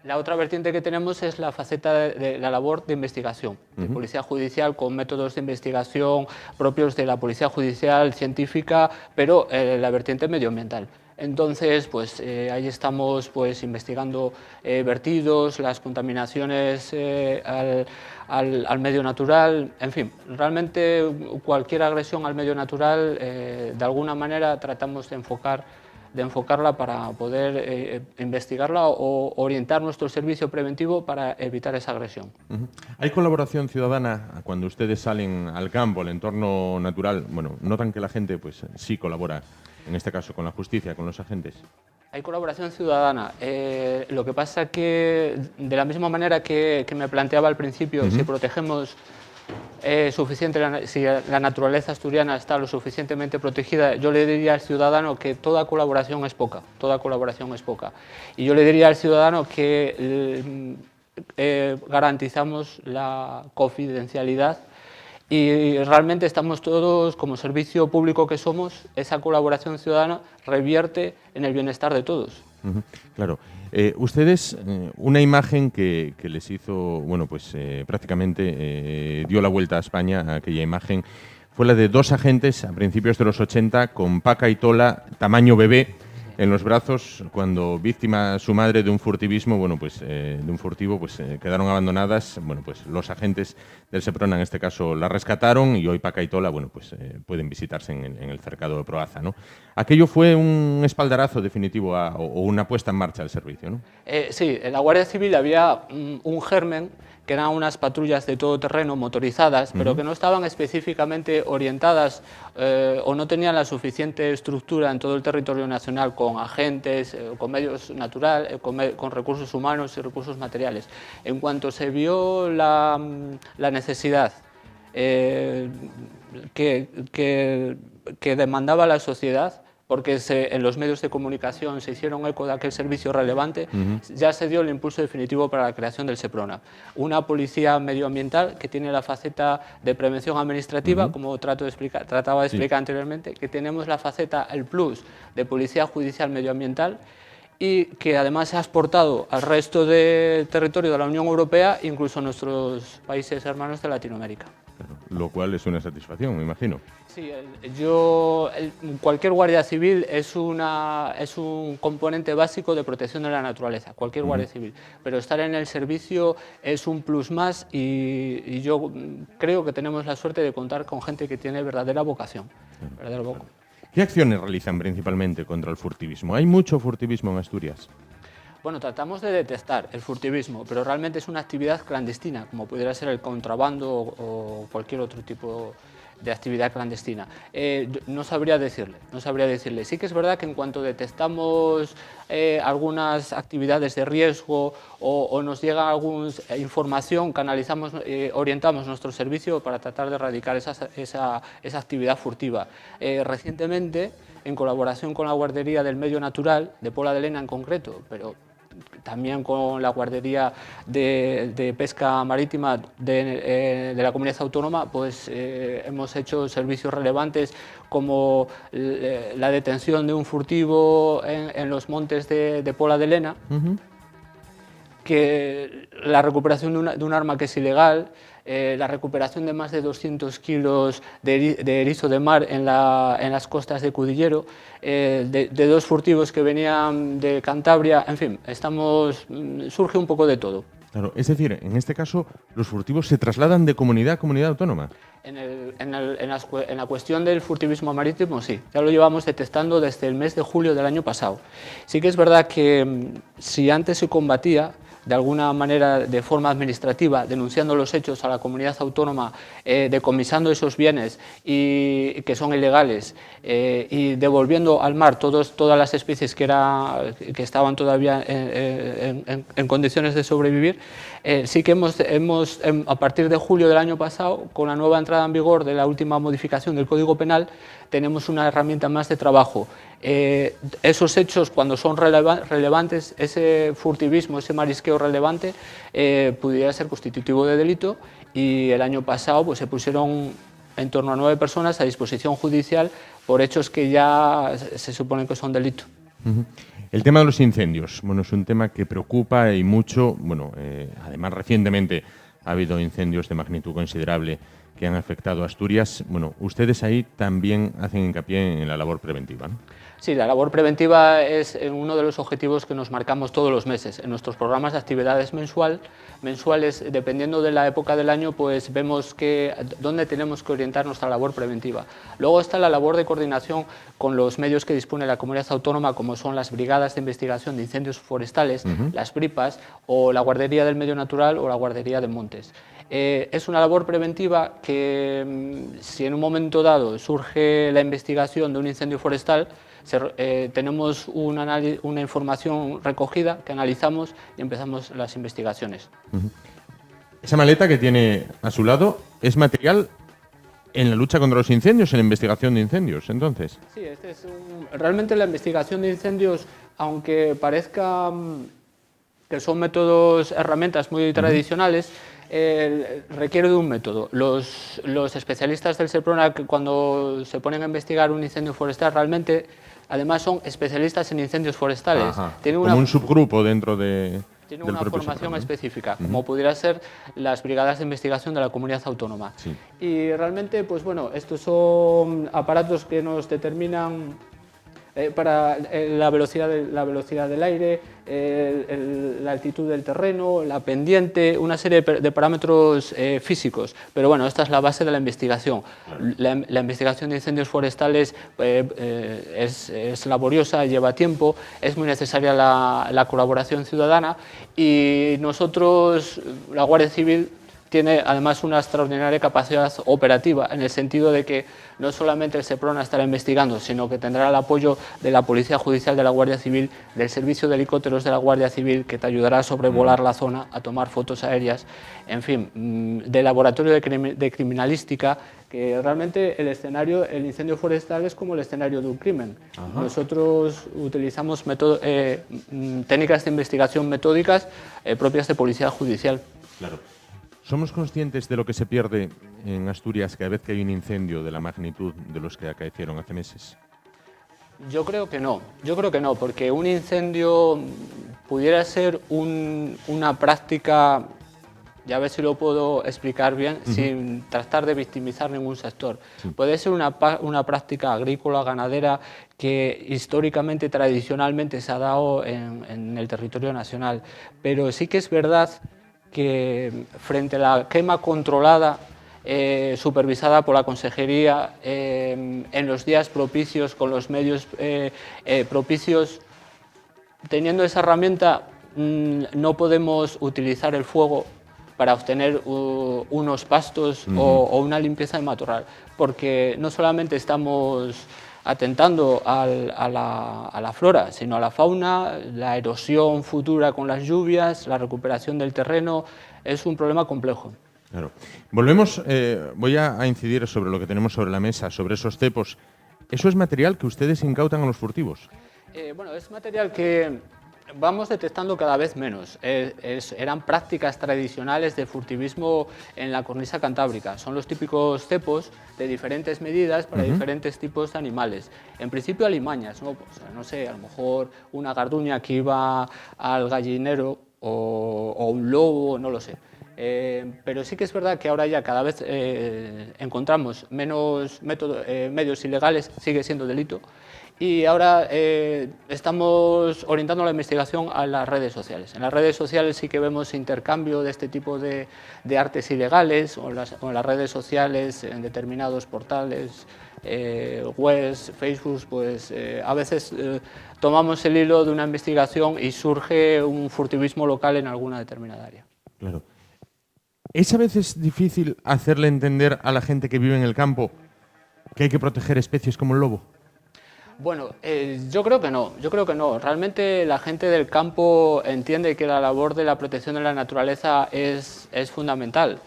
La otra vertiente que tenemos es la faceta de la labor de investigación, de policía judicial con métodos de investigación propios de la policía judicial científica, pero la vertiente medioambiental. Entonces, pues ahí estamos pues investigando vertidos, las contaminaciones al medio natural, en fin, realmente cualquier agresión al medio natural, de alguna manera tratamos de enfocarla para poder investigarla o orientar nuestro servicio preventivo para evitar esa agresión. ¿Hay colaboración ciudadana cuando ustedes salen al campo, al entorno natural? Bueno, notan que la gente pues sí colabora, en este caso con la justicia, con los agentes. Hay colaboración ciudadana. Lo que pasa que, de la misma manera que me planteaba al principio, si protegemos si la naturaleza asturiana está lo suficientemente protegida, yo le diría al ciudadano que toda colaboración es poca, Y yo le diría al ciudadano que garantizamos la confidencialidad y realmente estamos todos, como servicio público que somos, esa colaboración ciudadana revierte en el bienestar de todos. Claro. Ustedes, una imagen que les hizo, bueno, pues prácticamente dio la vuelta a España, aquella imagen, fue la de dos agentes a principios de los 80 con paca y tola tamaño bebé en los brazos cuando víctima su madre de un furtivismo, bueno, pues de un furtivo, pues quedaron abandonadas. Bueno, pues los agentes del Seprona en este caso la rescataron y hoy paca y tola, bueno, pues pueden visitarse en el cercado de Proaza, ¿no? Aquello fue un espaldarazo definitivo o una puesta en marcha del servicio, ¿no? Sí, en la Guardia Civil había un germen que eran unas patrullas de todoterreno motorizadas, pero que no estaban específicamente orientadas o no tenían la suficiente estructura en todo el territorio nacional con agentes, con medios naturales, con recursos humanos y recursos materiales. En cuanto se vio la necesidad que demandaba la sociedad, porque en los medios de comunicación se hicieron eco de aquel servicio relevante, ya se dio el impulso definitivo para la creación del Seprona. Una policía medioambiental que tiene la faceta de prevención administrativa, como trataba de explicar anteriormente, que tenemos la faceta, el plus, de policía judicial medioambiental, y que además se ha exportado al resto del territorio de la Unión Europea, incluso a nuestros países hermanos de Latinoamérica. Claro, lo cual es una satisfacción, me imagino. Sí, cualquier guardia civil es un componente básico de protección de la naturaleza, cualquier guardia civil, pero estar en el servicio es un plus más y yo creo que tenemos la suerte de contar con gente que tiene verdadera vocación. ¿Qué acciones realizan principalmente contra el furtivismo? ¿Hay mucho furtivismo en Asturias? Bueno, tratamos de detectar el furtivismo, pero realmente es una actividad clandestina, como pudiera ser el contrabando o cualquier otro tipo de actividad clandestina. No sabría decirle. Sí que es verdad que en cuanto detectamos algunas actividades de riesgo o nos llega alguna información, orientamos nuestro servicio para tratar de erradicar esa actividad furtiva. Recientemente, en colaboración con la Guardería del Medio Natural, de Pola de Lena en concreto, pero también con la Guardería de Pesca Marítima de la Comunidad Autónoma, pues hemos hecho servicios relevantes como la detención de un furtivo en los montes de Pola de Lena, que la recuperación de un arma que es ilegal, la recuperación de más de 200 kilos de erizo de mar en las costas de Cudillero, de dos furtivos que venían de Cantabria, en fin, surge un poco de todo. Claro, es decir, en este caso, los furtivos se trasladan de comunidad a comunidad autónoma. En la cuestión del furtivismo marítimo, sí, ya lo llevamos detectando desde el mes de julio del año pasado. Sí que es verdad que si antes se combatía de alguna manera de forma administrativa, denunciando los hechos a la comunidad autónoma, decomisando esos bienes que son ilegales y devolviendo al mar todas las especies que estaban todavía en condiciones de sobrevivir. Sí que a partir de julio del año pasado, con la nueva entrada en vigor de la última modificación del Código Penal, tenemos una herramienta más de trabajo. Esos hechos, cuando son relevantes, ese furtivismo, ese marisqueo relevante, pudiera ser constitutivo de delito, y el año pasado pues, se pusieron en torno a 9 personas a disposición judicial por hechos que ya se suponen que son delito. El tema de los incendios, bueno, es un tema que preocupa y mucho. Bueno, además recientemente ha habido incendios de magnitud considerable que han afectado a Asturias. Bueno, ustedes ahí también hacen hincapié en la labor preventiva, ¿no? Sí, la labor preventiva es uno de los objetivos que nos marcamos todos los meses. En nuestros programas de actividades mensuales, dependiendo de la época del año, pues vemos dónde tenemos que orientar nuestra labor preventiva. Luego está la labor de coordinación con los medios que dispone la comunidad autónoma, como son las brigadas de investigación de incendios forestales, las BRIPAs, o la Guardería del Medio Natural o la Guardería de Montes. Es una labor preventiva que, si en un momento dado surge la investigación de un incendio forestal, tenemos una información recogida que analizamos y empezamos las investigaciones. Esa maleta que tiene a su lado es material en la lucha contra los incendios, en la investigación de incendios, entonces. Sí, realmente la investigación de incendios, aunque parezca que son herramientas muy tradicionales, requiere de un método. Los especialistas del Seprona, que cuando se ponen a investigar un incendio forestal, realmente además son especialistas en incendios forestales. Ajá, Tienen como un subgrupo dentro de... Tienen del una propio formación sector, ¿no? específica, como pudiera ser las brigadas de investigación de la comunidad autónoma. Sí. Y realmente, pues bueno, estos son aparatos que nos determinan para la velocidad del aire, la altitud del terreno, la pendiente, una serie de parámetros físicos. Pero bueno, esta es la base de la investigación. La investigación de incendios forestales es laboriosa, lleva tiempo, es muy necesaria la colaboración ciudadana y nosotros, la Guardia Civil, tiene además una extraordinaria capacidad operativa, en el sentido de que no solamente el SEPRONA estará investigando, sino que tendrá el apoyo de la Policía Judicial de la Guardia Civil, del Servicio de Helicópteros de la Guardia Civil, que te ayudará a sobrevolar la zona, a tomar fotos aéreas, en fin, del Laboratorio de Criminalística, que realmente el incendio forestal es como el escenario de un crimen. Ajá. Nosotros utilizamos técnicas de investigación metódicas propias de Policía Judicial. Claro. ¿Somos conscientes de lo que se pierde en Asturias cada vez que hay un incendio de la magnitud de los que acaecieron hace meses? Yo creo que no, porque un incendio pudiera ser una práctica, ya a ver si lo puedo explicar bien, sin tratar de victimizar ningún sector. Sí. Puede ser una práctica agrícola, ganadera, que históricamente, tradicionalmente se ha dado en el territorio nacional, pero sí que es verdad que frente a la quema controlada, supervisada por la Consejería, en los días propicios, con los medios propicios, teniendo esa herramienta, no podemos utilizar el fuego para obtener unos pastos o una limpieza de matorral, porque no solamente estamos atentando a la flora, sino a la fauna, la erosión futura con las lluvias, la recuperación del terreno, es un problema complejo. Claro. Volvemos, voy a incidir sobre lo que tenemos sobre la mesa, sobre esos cepos. ¿Eso es material que ustedes incautan a los furtivos? Bueno, es material que vamos detectando cada vez menos. Eran prácticas tradicionales de furtivismo en la cornisa cantábrica. Son los típicos cepos de diferentes medidas para diferentes tipos de animales. En principio alimañas, ¿no? Pues, no sé, a lo mejor una garduña que iba al gallinero o un lobo, no lo sé. Pero sí que es verdad que ahora ya cada vez encontramos menos medios ilegales, sigue siendo delito. Y ahora estamos orientando la investigación a las redes sociales. En las redes sociales sí que vemos intercambio de este tipo de artes ilegales, o en las redes sociales, en determinados portales, webs, Facebook, pues a veces tomamos el hilo de una investigación y surge un furtivismo local en alguna determinada área. Claro. ¿Es a veces difícil hacerle entender a la gente que vive en el campo que hay que proteger especies como el lobo? Bueno, yo creo que no. Realmente la gente del campo entiende que la labor de la protección de la naturaleza es fundamental.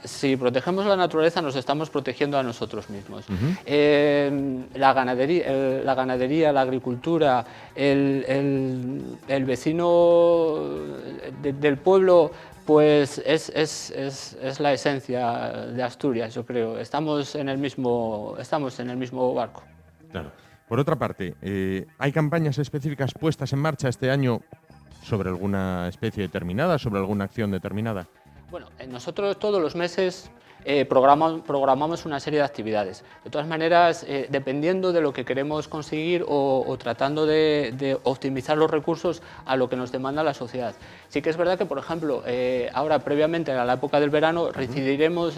Si protegemos la naturaleza, nos estamos protegiendo a nosotros mismos. La ganadería, la agricultura, el vecino del pueblo, pues es la esencia de Asturias, yo creo. Estamos en el mismo barco. Claro. Por otra parte, ¿hay campañas específicas puestas en marcha este año sobre alguna especie determinada, sobre alguna acción determinada? Bueno, nosotros todos los meses programamos una serie de actividades. De todas maneras, dependiendo de lo que queremos conseguir o tratando de optimizar los recursos a lo que nos demanda la sociedad. Sí que es verdad que, por ejemplo, ahora previamente a la época del verano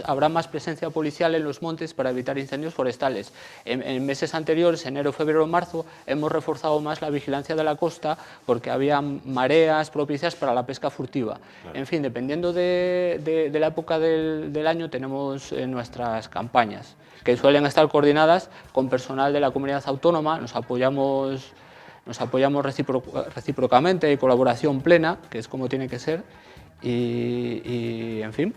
habrá más presencia policial en los montes para evitar incendios forestales. En meses anteriores, enero, febrero, marzo, hemos reforzado más la vigilancia de la costa porque había mareas propicias para la pesca furtiva. Claro. En fin, dependiendo de la época del año, tenemos nuestras campañas, que suelen estar coordinadas con personal de la comunidad autónoma. Nos apoyamos recíprocamente, y colaboración plena, que es como tiene que ser, y en fin,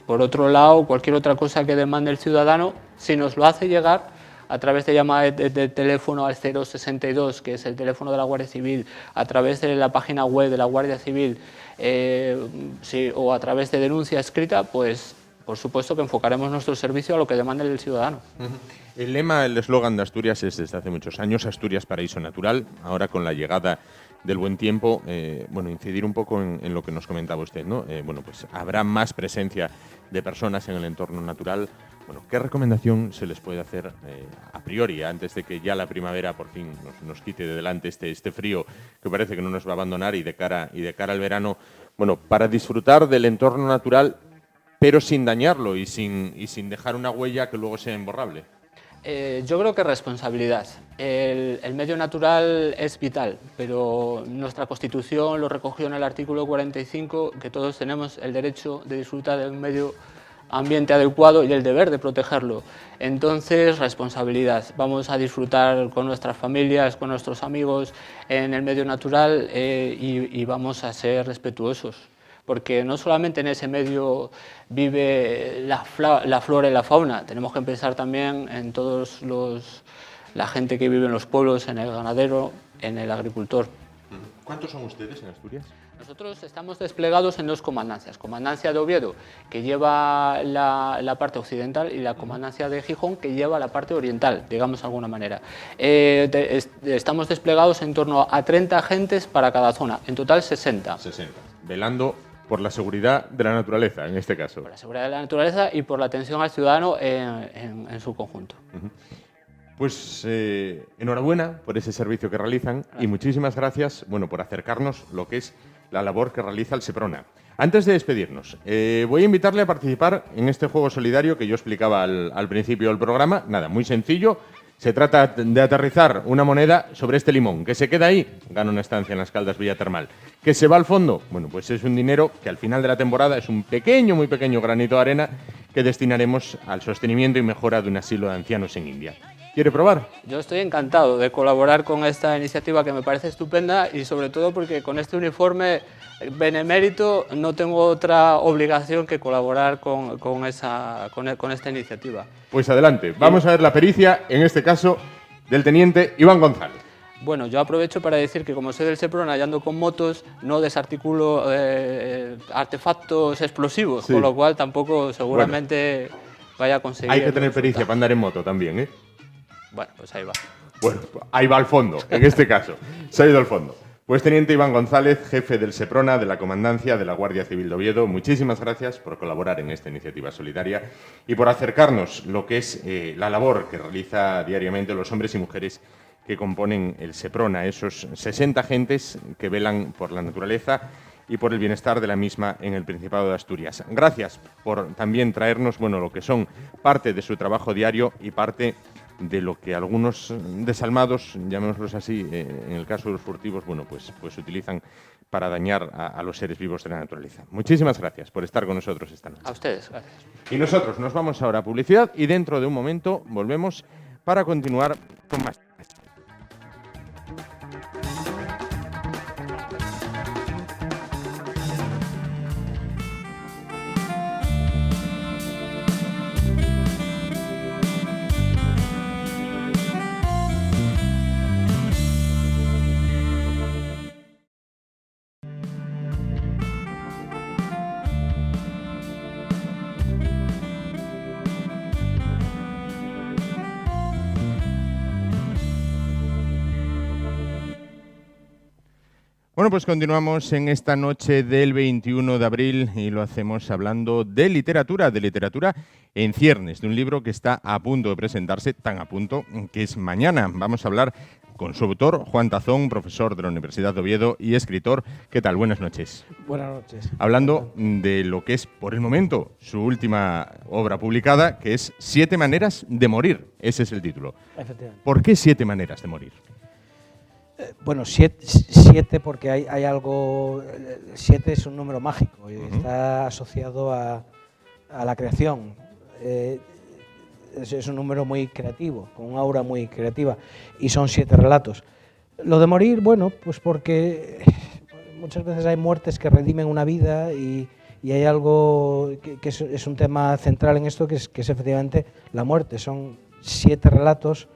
por otro lado, cualquier otra cosa que demande el ciudadano, si nos lo hace llegar a través de llamada de teléfono al 062, que es el teléfono de la Guardia Civil, a través de la página web de la Guardia Civil, o a través de denuncia escrita, pues por supuesto que enfocaremos nuestro servicio a lo que demande el ciudadano. El lema, el eslogan de Asturias es desde hace muchos años Asturias paraíso natural. Ahora con la llegada del buen tiempo, bueno, incidir un poco en lo que nos comentaba usted, ¿no? Bueno, pues habrá más presencia de personas en el entorno natural. Bueno, ¿qué recomendación se les puede hacer a priori, antes de que ya la primavera por fin nos quite de delante este frío que parece que no nos va a abandonar y de cara al verano, bueno, para disfrutar del entorno natural, pero sin dañarlo y sin dejar una huella que luego sea imborrable? Yo creo que responsabilidad. El medio natural es vital, pero nuestra Constitución lo recogió en el artículo 45, que todos tenemos el derecho de disfrutar de un medio ambiente adecuado y el deber de protegerlo. Entonces, responsabilidad. Vamos a disfrutar con nuestras familias, con nuestros amigos en el medio natural y vamos a ser respetuosos. Porque no solamente en ese medio vive la flora y la fauna, tenemos que pensar también en todos la gente que vive en los pueblos, en el ganadero, en el agricultor. ¿Cuántos son ustedes en Asturias? Nosotros estamos desplegados en dos comandancias. Comandancia de Oviedo, que lleva la parte occidental, y la comandancia de Gijón, que lleva la parte oriental, digamos de alguna manera. Estamos desplegados en torno a 30 agentes para cada zona, en total 60. 60. Velando por la seguridad de la naturaleza, en este caso. Por la seguridad de la naturaleza y por la atención al ciudadano en su conjunto. Pues enhorabuena por ese servicio que realizan y muchísimas gracias, bueno, por acercarnos lo que es la labor que realiza el Seprona. Antes de despedirnos, voy a invitarle a participar en este juego solidario que yo explicaba al principio del programa. Nada, muy sencillo. Se trata de aterrizar una moneda sobre este limón. Que se queda ahí, gana una estancia en las Caldas Villa Termal. Que se va al fondo, bueno, pues es un dinero que al final de la temporada es un pequeño, muy pequeño granito de arena que destinaremos al sostenimiento y mejora de un asilo de ancianos en India. ¿Quiere probar? Yo estoy encantado de colaborar con esta iniciativa que me parece estupenda y sobre todo porque con este uniforme benemérito no tengo otra obligación que colaborar con esta iniciativa. Pues adelante, vamos a ver la pericia, en este caso, del teniente Iván González. Bueno, yo aprovecho para decir que como soy del Seprona y ando con motos, no desarticulo artefactos explosivos, sí. Con lo cual tampoco seguramente vaya a conseguir... Hay que tener pericia para andar en moto también, ¿eh? Bueno, pues ahí va. Bueno, ahí va al fondo, en este caso. Se ha ido al fondo. Pues teniente Iván González, jefe del Seprona, de la Comandancia de la Guardia Civil de Oviedo, muchísimas gracias por colaborar en esta iniciativa solidaria y por acercarnos lo que es la labor que realiza diariamente los hombres y mujeres que componen el Seprona, esos 60 agentes que velan por la naturaleza y por el bienestar de la misma en el Principado de Asturias. Gracias por también traernos, bueno, lo que son parte de su trabajo diario y parte de lo que algunos desalmados, llamémoslos así, en el caso de los furtivos, bueno, pues utilizan para dañar a los seres vivos de la naturaleza. Muchísimas gracias por estar con nosotros esta noche. A ustedes, gracias. Y nosotros nos vamos ahora a publicidad y dentro de un momento volvemos para continuar con más. Bueno, pues continuamos en esta noche del 21 de abril y lo hacemos hablando de literatura en ciernes, de un libro que está a punto de presentarse, tan a punto que es mañana. Vamos a hablar con su autor, Juan Tazón, profesor de la Universidad de Oviedo y escritor. ¿Qué tal? Buenas noches. Buenas noches. Hablando de lo que es, por el momento, su última obra publicada, que es 7 maneras de morir. Ese es el título. Efectivamente. ¿Por qué 7 maneras de morir? Bueno, 7 porque hay algo... 7 es un número mágico y está asociado a la creación. Es un número muy creativo, con un aura muy creativa, y son 7 relatos. Lo de morir, bueno, pues porque muchas veces hay muertes que redimen una vida y hay algo que es un tema central en esto, que es efectivamente la muerte. Son 7 relatos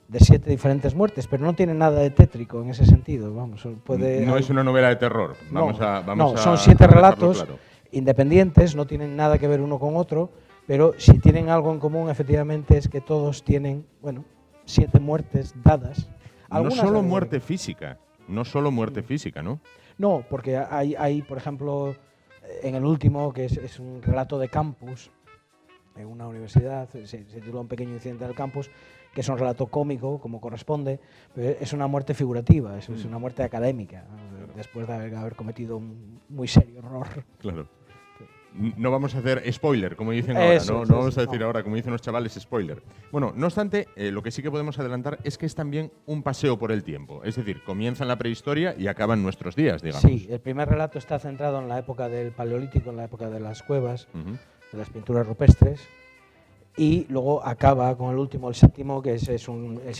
de 7 diferentes muertes, pero no tiene nada de tétrico en ese sentido. Vamos, no es una novela de terror. Son 7 relatos claro. independientes, no tienen nada que ver uno con otro, pero si tienen algo en común, efectivamente, es que todos tienen, bueno, 7 muertes dadas. No solo muerte física, no solo muerte física, ¿no? No, porque hay, por ejemplo, en el último, que es un relato de campus, en una universidad, se titula Un pequeño incidente del campus, que es un relato cómico, como corresponde, pero es una muerte figurativa, es una muerte académica, ¿no? Después de haber cometido un muy serio error. Claro. No vamos a hacer spoiler, como dicen ahora, no vamos a decir ahora, como dicen los chavales, spoiler. Bueno, no obstante, lo que sí que podemos adelantar es que es también un paseo por el tiempo. Es decir, comienza en la prehistoria y acaba en nuestros días, digamos. Sí, el primer relato está centrado en la época del Paleolítico, en la época de las cuevas, de las pinturas rupestres, y luego acaba con el último, el séptimo, que es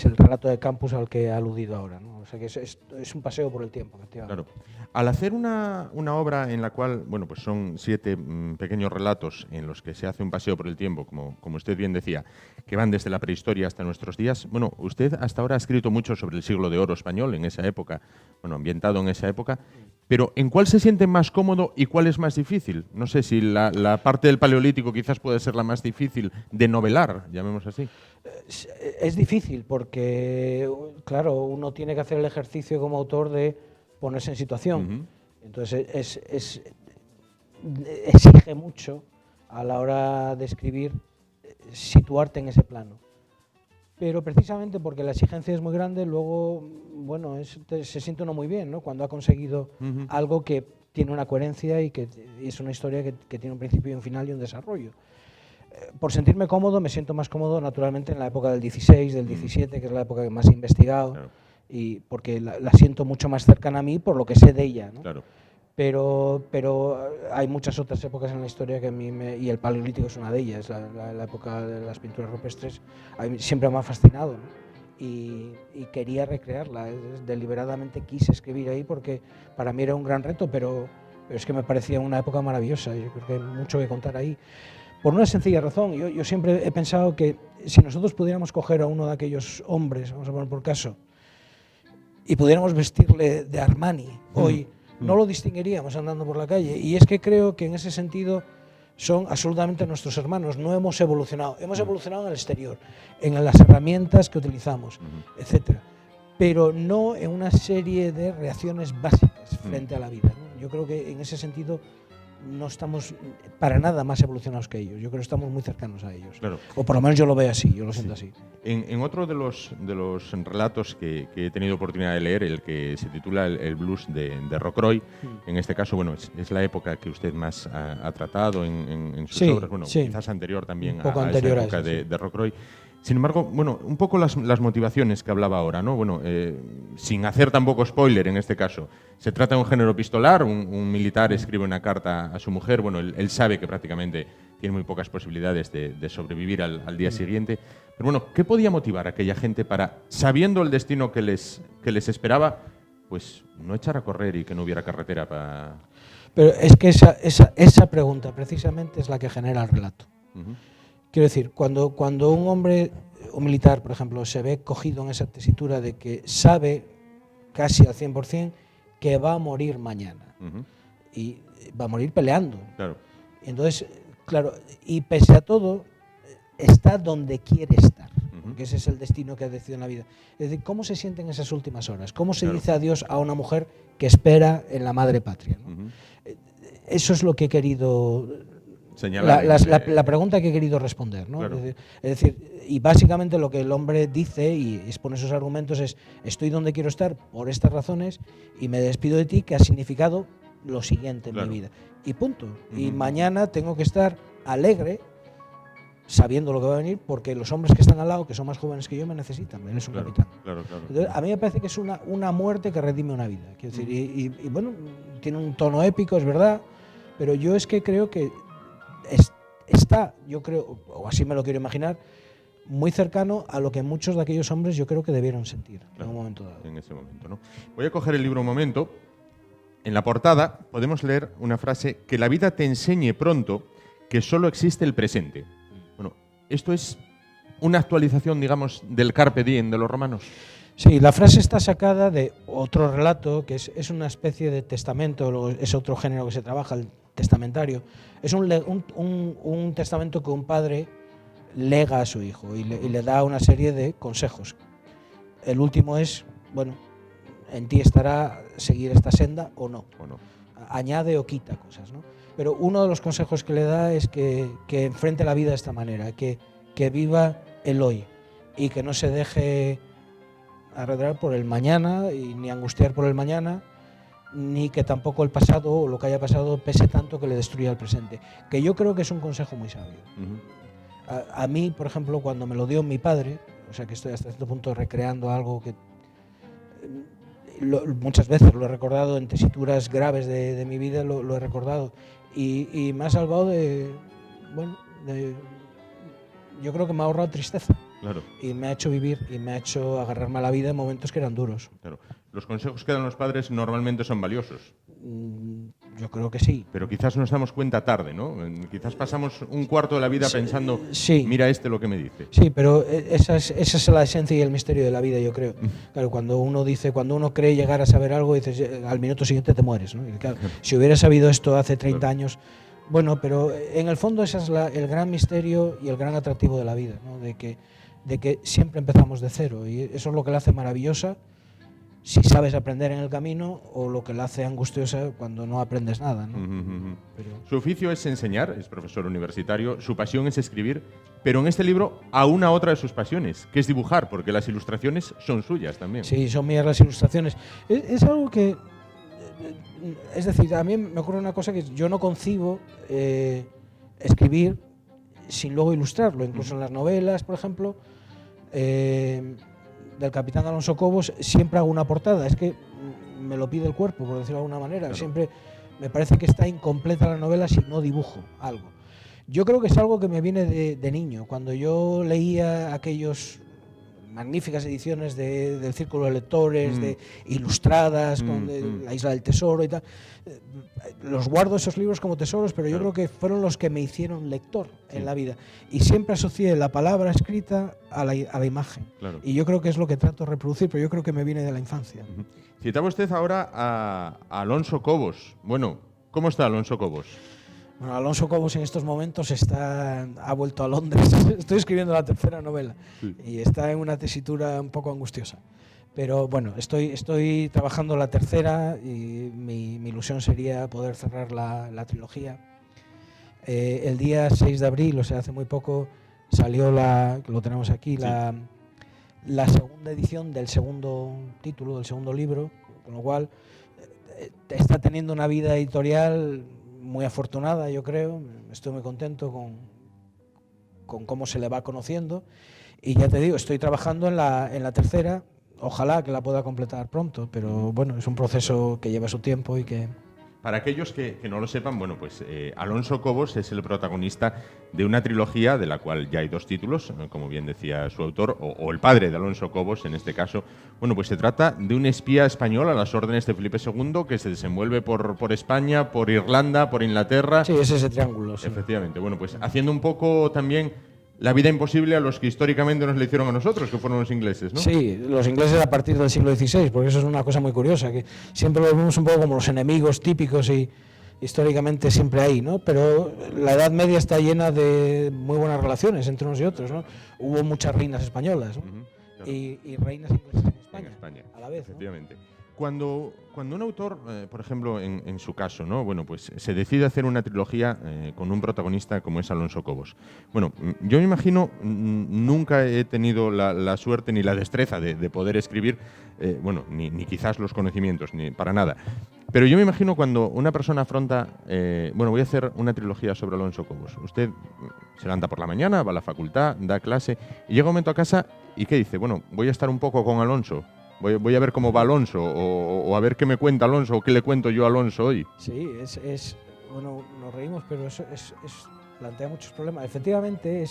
el relato de campus al que he aludido ahora, ¿no? O sea que es un paseo por el tiempo, efectivamente. Claro. Al hacer una obra en la cual, bueno, pues son 7 pequeños relatos en los que se hace un paseo por el tiempo, como usted bien decía, que van desde la prehistoria hasta nuestros días, bueno, usted hasta ahora ha escrito mucho sobre el siglo de oro español en esa época, bueno, ambientado en esa época, pero ¿en cuál se siente más cómodo y cuál es más difícil? No sé si la parte del Paleolítico quizás puede ser la más difícil de novelar, llamemos así. Es difícil porque, claro, uno tiene que hacer el ejercicio como autor de ponerse en situación. Entonces, exige mucho a la hora de escribir situarte en ese plano. Pero precisamente porque la exigencia es muy grande, luego, bueno, se siente uno muy bien, ¿no? Cuando ha conseguido algo que tiene una coherencia y que es una historia que tiene un principio y un final y un desarrollo. Por sentirme cómodo, me siento más cómodo naturalmente en la época del 16, del 17, que es la época que más he investigado, claro. Y porque la siento mucho más cercana a mí por lo que sé de ella, ¿no? Claro. Pero hay muchas otras épocas en la historia que a mí y el Paleolítico es una de ellas, la época de las pinturas rupestres, a mí siempre me ha fascinado, ¿no? Y quería recrearla, deliberadamente quise escribir ahí porque para mí era un gran reto, pero es que me parecía una época maravillosa, yo creo que hay mucho que contar ahí. Por una sencilla razón, yo siempre he pensado que si nosotros pudiéramos coger a uno de aquellos hombres, vamos a poner por caso, y pudiéramos vestirle de Armani hoy, no lo distinguiríamos andando por la calle. Y es que creo que en ese sentido son absolutamente nuestros hermanos. No hemos evolucionado. Hemos evolucionado en el exterior, en las herramientas que utilizamos, etcétera, pero no en una serie de reacciones básicas frente a la vida, ¿no? Yo creo que en ese sentido no estamos para nada más evolucionados que ellos. Yo creo que estamos muy cercanos a ellos. Claro. O por lo menos yo lo veo así, yo lo siento así. En otro de los relatos que he tenido oportunidad de leer, el que se titula El blues de Rocroi, en este caso, bueno, es la época que usted más ha tratado en sus obras, bueno, quizás anterior también a esa época de Rocroi. Sin embargo, bueno, un poco las motivaciones que hablaba ahora, ¿no? Bueno, sin hacer tampoco spoiler en este caso. Se trata de un género epistolar, un militar escribe una carta a su mujer, bueno, él sabe que prácticamente tiene muy pocas posibilidades de sobrevivir al día siguiente. Pero bueno, ¿qué podía motivar a aquella gente para, sabiendo el destino que les esperaba, pues no echar a correr y que no hubiera carretera para...? Pero es que esa pregunta precisamente es la que genera el relato. Quiero decir, cuando un hombre, un militar, por ejemplo, se ve cogido en esa tesitura de que sabe casi al 100% que va a morir mañana y va a morir peleando. Claro. Y entonces, claro, y pese a todo, está donde quiere estar, porque ese es el destino que ha decidido en la vida. Es decir, ¿cómo se siente en esas últimas horas? ¿Cómo se dice adiós a una mujer que espera en la madre patria, ¿no? Eso es lo que he querido... La pregunta que he querido responder, ¿no? Claro. Es decir, y básicamente lo que el hombre dice y expone sus argumentos es: estoy donde quiero estar por estas razones y me despido de ti, que ha significado lo siguiente en mi vida. Y punto. Y mañana tengo que estar alegre, sabiendo lo que va a venir, porque los hombres que están al lado, que son más jóvenes que yo, me necesitan. Él es un capitán. Claro. Entonces, a mí me parece que es una muerte que redime una vida. Quiero decir, y bueno, tiene un tono épico, es verdad, pero yo es que creo que está, yo creo, o así me lo quiero imaginar, muy cercano a lo que muchos de aquellos hombres yo creo que debieron sentir en un momento dado. En ese momento, ¿no? Voy a coger el libro un momento. En la portada podemos leer una frase: que la vida te enseñe pronto que solo existe el presente. Bueno, esto es una actualización, digamos, del Carpe Diem de los romanos. Sí, la frase está sacada de otro relato que es una especie de testamento, es otro género que se trabaja, testamentario. Es un testamento que un padre lega a su hijo y le da una serie de consejos. El último es, bueno, en ti estará seguir esta senda o no. Añade o quita cosas, ¿no? Pero uno de los consejos que le da es que enfrente la vida de esta manera, que viva el hoy y que no se deje arredrar por el mañana y ni angustiar por el mañana, ni que tampoco el pasado o lo que haya pasado pese tanto que le destruya el presente. Que yo creo que es un consejo muy sabio. A mí, por ejemplo, cuando me lo dio mi padre, o sea que estoy hasta cierto punto recreando algo que muchas veces lo he recordado en tesituras graves de mi vida, lo he recordado y me ha salvado yo creo que me ha ahorrado tristeza. Claro. Y me ha hecho vivir y me ha hecho agarrarme a la vida en momentos que eran duros. Claro. Los consejos que dan los padres normalmente son valiosos. Yo creo que sí. Pero quizás nos damos cuenta tarde, ¿no? Quizás pasamos un cuarto de la vida pensando, sí. Mira lo que me dice. Sí, pero esa es la esencia y el misterio de la vida, yo creo. Claro, cuando uno cree llegar a saber algo, dices, al minuto siguiente te mueres, ¿no? Y claro, si hubiera sabido esto hace 30 años... Bueno, pero en el fondo ese es el gran misterio y el gran atractivo de la vida, ¿no? De que siempre empezamos de cero y eso es lo que la hace maravillosa si sabes aprender en el camino o lo que la hace angustiosa cuando no aprendes nada, ¿no? Pero... Su oficio es enseñar, es profesor universitario, su pasión es escribir, pero en este libro a una otra de sus pasiones, que es dibujar, porque las ilustraciones son suyas también. Sí, son mías las ilustraciones. Es algo que... Es decir, a mí me ocurre una cosa que yo no concibo escribir sin luego ilustrarlo. Incluso en las novelas, por ejemplo, del capitán Alonso Cobos, siempre hago una portada. Es que me lo pide el cuerpo, por decirlo de alguna manera. Claro. Siempre me parece que está incompleta la novela si no dibujo algo. Yo creo que es algo que me viene de niño. Cuando yo leía aquellos... magníficas ediciones del Círculo de Lectores, de ilustradas, con La Isla del Tesoro y tal. Los guardo esos libros como tesoros, pero yo creo que fueron los que me hicieron lector en la vida. Y siempre asocié la palabra escrita a la imagen. Claro. Y yo creo que es lo que trato de reproducir, pero yo creo que me viene de la infancia. Citaba usted ahora a Alonso Cobos. Bueno, ¿cómo está Alonso Cobos? Bueno, Alonso Cobos en estos momentos ha vuelto a Londres. Estoy escribiendo la tercera novela y está en una tesitura un poco angustiosa. Pero bueno, estoy trabajando la tercera y mi ilusión sería poder cerrar la trilogía. El día 6 de abril, o sea, hace muy poco, salió lo tenemos aquí, la segunda edición del segundo título, del segundo libro, con lo cual está teniendo una vida editorial muy afortunada, yo creo. Estoy muy contento con cómo se le va conociendo y ya te digo, estoy trabajando en la tercera, ojalá que la pueda completar pronto, pero bueno, es un proceso que lleva su tiempo y que... Para aquellos que no lo sepan, bueno, pues Alonso Cobos es el protagonista de una trilogía de la cual ya hay 2 títulos, como bien decía su autor, o el padre de Alonso Cobos en este caso. Bueno, pues se trata de un espía español a las órdenes de Felipe II que se desenvuelve por España, por Irlanda, por Inglaterra. Sí, es ese triángulo. Sí. Efectivamente. Bueno, pues haciendo un poco también la vida imposible a los que históricamente nos la hicieron a nosotros, que fueron los ingleses, ¿no? Sí, los ingleses a partir del siglo XVI, porque eso es una cosa muy curiosa, que siempre lo vemos un poco como los enemigos típicos y históricamente siempre ahí, ¿no? Pero la Edad Media está llena de muy buenas relaciones entre unos y otros, ¿no? Hubo muchas reinas españolas, ¿no? Claro. y reinas inglesas en España a la vez, efectivamente. ¿No? Cuando un autor, por ejemplo, en su caso, ¿no? Bueno, pues se decide hacer una trilogía con un protagonista como es Alonso Cobos. Bueno, yo me imagino, nunca he tenido la suerte ni la destreza de poder escribir, bueno, ni quizás los conocimientos, ni para nada. Pero yo me imagino cuando una persona afronta, bueno, voy a hacer una trilogía sobre Alonso Cobos. Usted se levanta por la mañana, va a la facultad, da clase, y llega un momento a casa y ¿qué dice? Bueno, voy a estar un poco con Alonso. Voy a ver cómo va Alonso, o a ver qué me cuenta Alonso, o qué le cuento yo a Alonso hoy. Sí, bueno, nos reímos, pero eso plantea muchos problemas. Efectivamente,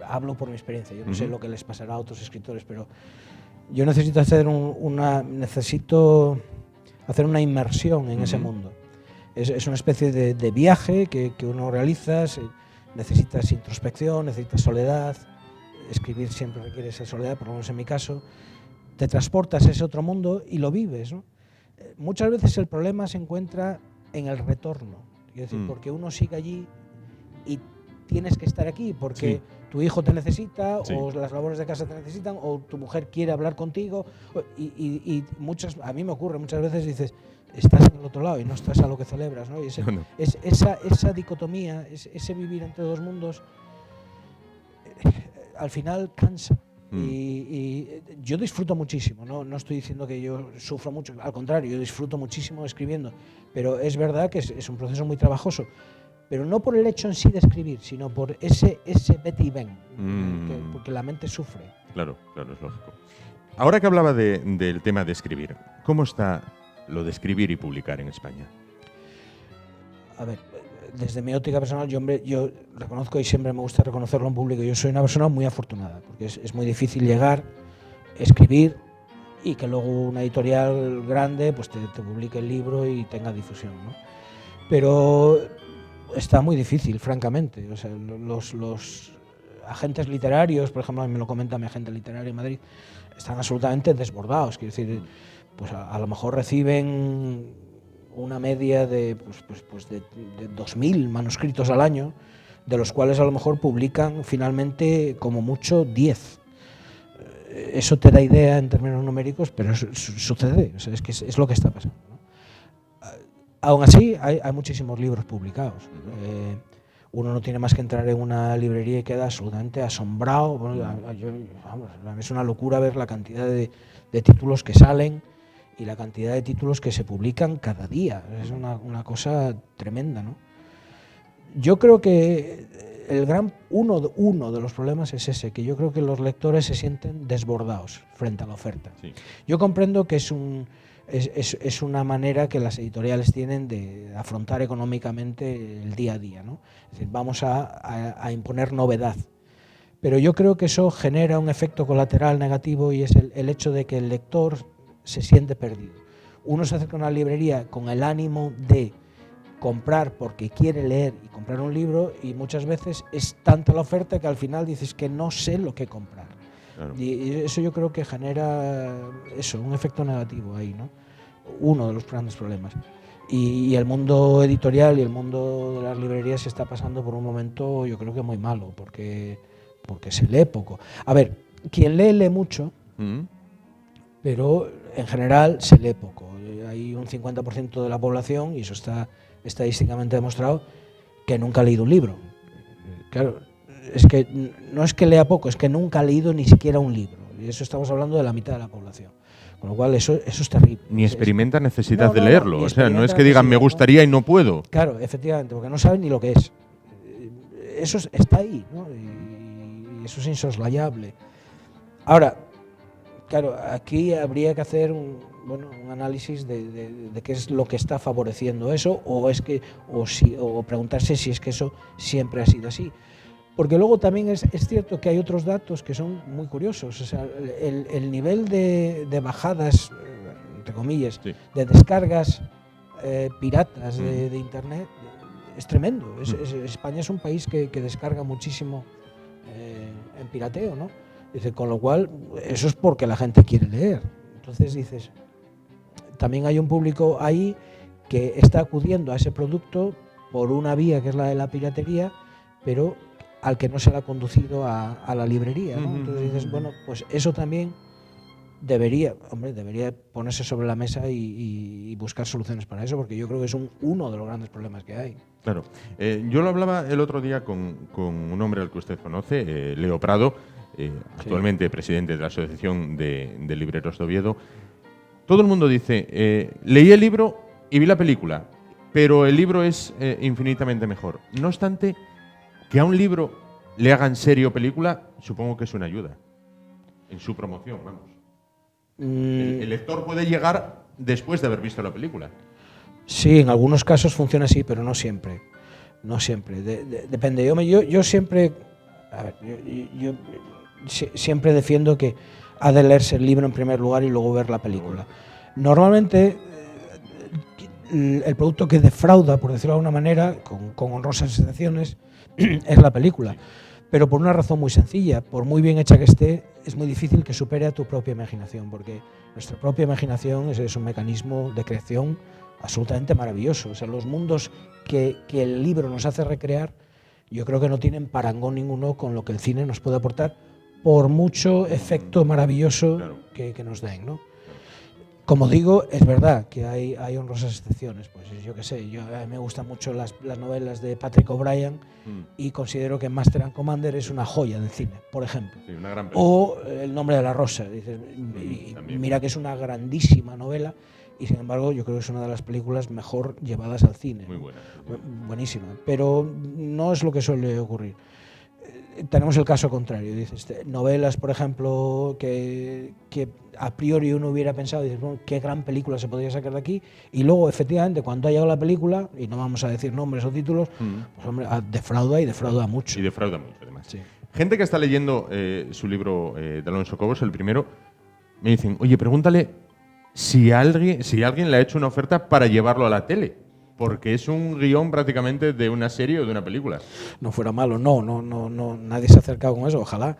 hablo por mi experiencia, yo no sé lo que les pasará a otros escritores, pero yo necesito hacer una inmersión en ese mundo. Es una especie de viaje que uno realiza, necesitas introspección, necesitas soledad, escribir siempre requiere esa soledad, por lo menos en mi caso. Te transportas a ese otro mundo y lo vives, ¿no? Muchas veces el problema se encuentra en el retorno. Es decir, porque uno sigue allí y tienes que estar aquí porque tu hijo te necesita, o las labores de casa te necesitan, o tu mujer quiere hablar contigo. Y a mí me ocurre, muchas veces dices, estás en el otro lado y no estás a lo que celebras, ¿no? Y esa dicotomía, ese vivir entre dos mundos, al final cansa. Y yo disfruto muchísimo, no estoy diciendo que yo sufro mucho, al contrario, yo disfruto muchísimo escribiendo, pero es verdad que es un proceso muy trabajoso, pero no por el hecho en sí de escribir, sino por ese vete y ven, porque la mente sufre. Claro, es lógico. Ahora que hablaba del tema de escribir, ¿cómo está lo de escribir y publicar en España? A ver, desde mi óptica personal, yo reconozco, y siempre me gusta reconocerlo en público, yo soy una persona muy afortunada, porque es muy difícil llegar, escribir y que luego una editorial grande pues te publique el libro y tenga difusión, ¿no? Pero está muy difícil, francamente. O sea, los agentes literarios, por ejemplo, a mí me lo comenta mi agente literario en Madrid, están absolutamente desbordados. Quiero decir, pues a lo mejor reciben una media de 2.000 manuscritos al año, de los cuales a lo mejor publican finalmente como mucho 10. Eso te da idea en términos numéricos, pero eso sucede, o sea, es lo que está pasando, ¿no? Aún así, hay muchísimos libros publicados. Uno no tiene más que entrar en una librería y queda absolutamente asombrado. Bueno, es una locura ver la cantidad de títulos que salen y la cantidad de títulos que se publican cada día. Es una cosa tremenda, ¿no? Yo creo que uno de los problemas es ese, que yo creo que los lectores se sienten desbordados frente a la oferta. Sí. Yo comprendo que es una manera que las editoriales tienen de afrontar económicamente el día a día, ¿no? Es decir, vamos a imponer novedad. Pero yo creo que eso genera un efecto colateral negativo, y es el hecho de que el lector se siente perdido. Uno se acerca a una librería con el ánimo de comprar porque quiere leer y comprar un libro, y muchas veces es tanta la oferta que al final dices que no sé lo que comprar. Claro. Y eso yo creo que genera un efecto negativo ahí, ¿no? Uno de los grandes problemas. Y el mundo editorial y el mundo de las librerías se está pasando por un momento, yo creo que muy malo, porque se lee poco. A ver, quien lee mucho, pero en general se lee poco. Hay un 50% de la población, y eso está estadísticamente demostrado, que nunca ha leído un libro. Claro, es que no es que lea poco, es que nunca ha leído ni siquiera un libro. Y eso estamos hablando de la mitad de la población. Con lo cual eso es terrible. Ni experimenta necesidad de leerlo. O sea, no es que digan me gustaría y no puedo. Claro, efectivamente, porque no saben ni lo que es. Eso está ahí, ¿no? Y eso es insoslayable. Ahora, claro, aquí habría que hacer un análisis de qué es lo que está favoreciendo eso, o preguntarse si es que eso siempre ha sido así. Porque luego también es cierto que hay otros datos que son muy curiosos. O sea, el nivel de bajadas, entre comillas, de descargas piratas de Internet es tremendo. España es un país que descarga muchísimo en pirateo, ¿no? Dice, con lo cual, eso es porque la gente quiere leer. Entonces dices, también hay un público ahí que está acudiendo a ese producto por una vía que es la de la piratería, pero al que no se le ha conducido a la librería, ¿no? Entonces dices, bueno, pues eso también debería ponerse sobre la mesa y buscar soluciones para eso, porque yo creo que es uno de los grandes problemas que hay. Claro. Yo lo hablaba el otro día con un hombre al que usted conoce, Leo Prado, actualmente presidente de la Asociación de Libreros de Oviedo. Todo el mundo dice, leí el libro y vi la película, pero el libro es infinitamente mejor. No obstante, que a un libro le hagan serie o película, supongo que es una ayuda en su promoción, vamos. El lector puede llegar después de haber visto la película. Sí, en algunos casos funciona así, pero no siempre. No siempre. Depende. Yo siempre, yo siempre defiendo que ha de leerse el libro en primer lugar y luego ver la película. Normalmente el producto que defrauda, por decirlo de alguna manera, con honrosas excepciones, es la película. Pero por una razón muy sencilla, por muy bien hecha que esté, es muy difícil que supere a tu propia imaginación, porque nuestra propia imaginación es un mecanismo de creación absolutamente maravilloso. O sea, los mundos que el libro nos hace recrear, yo creo que no tienen parangón ninguno con lo que el cine nos puede aportar, por mucho efecto maravilloso que nos den, ¿no? Como digo, es verdad que hay honrosas excepciones. Pues yo qué sé, a mí me gustan mucho las novelas de Patrick O'Brian y considero que Master and Commander es una joya del cine, por ejemplo. Sí, una gran película. O El nombre de la rosa. Dices, mira que es una grandísima novela y sin embargo yo creo que es una de las películas mejor llevadas al cine. Muy buena. Buenísima. Pero no es lo que suele ocurrir. Tenemos el caso contrario, dices, novelas, por ejemplo, que a priori uno hubiera pensado, dices, bueno, qué gran película se podría sacar de aquí, y luego, efectivamente, cuando ha llegado la película, y no vamos a decir nombres o títulos, pues hombre, defrauda y defrauda mucho. Y defrauda mucho, además. Sí. Gente que está leyendo su libro de Alonso Cobos, el primero, me dicen, oye, pregúntale si alguien le ha hecho una oferta para llevarlo a la tele. Porque es un guión prácticamente de una serie o de una película. No fuera malo, no, nadie se ha acercado con eso, ojalá.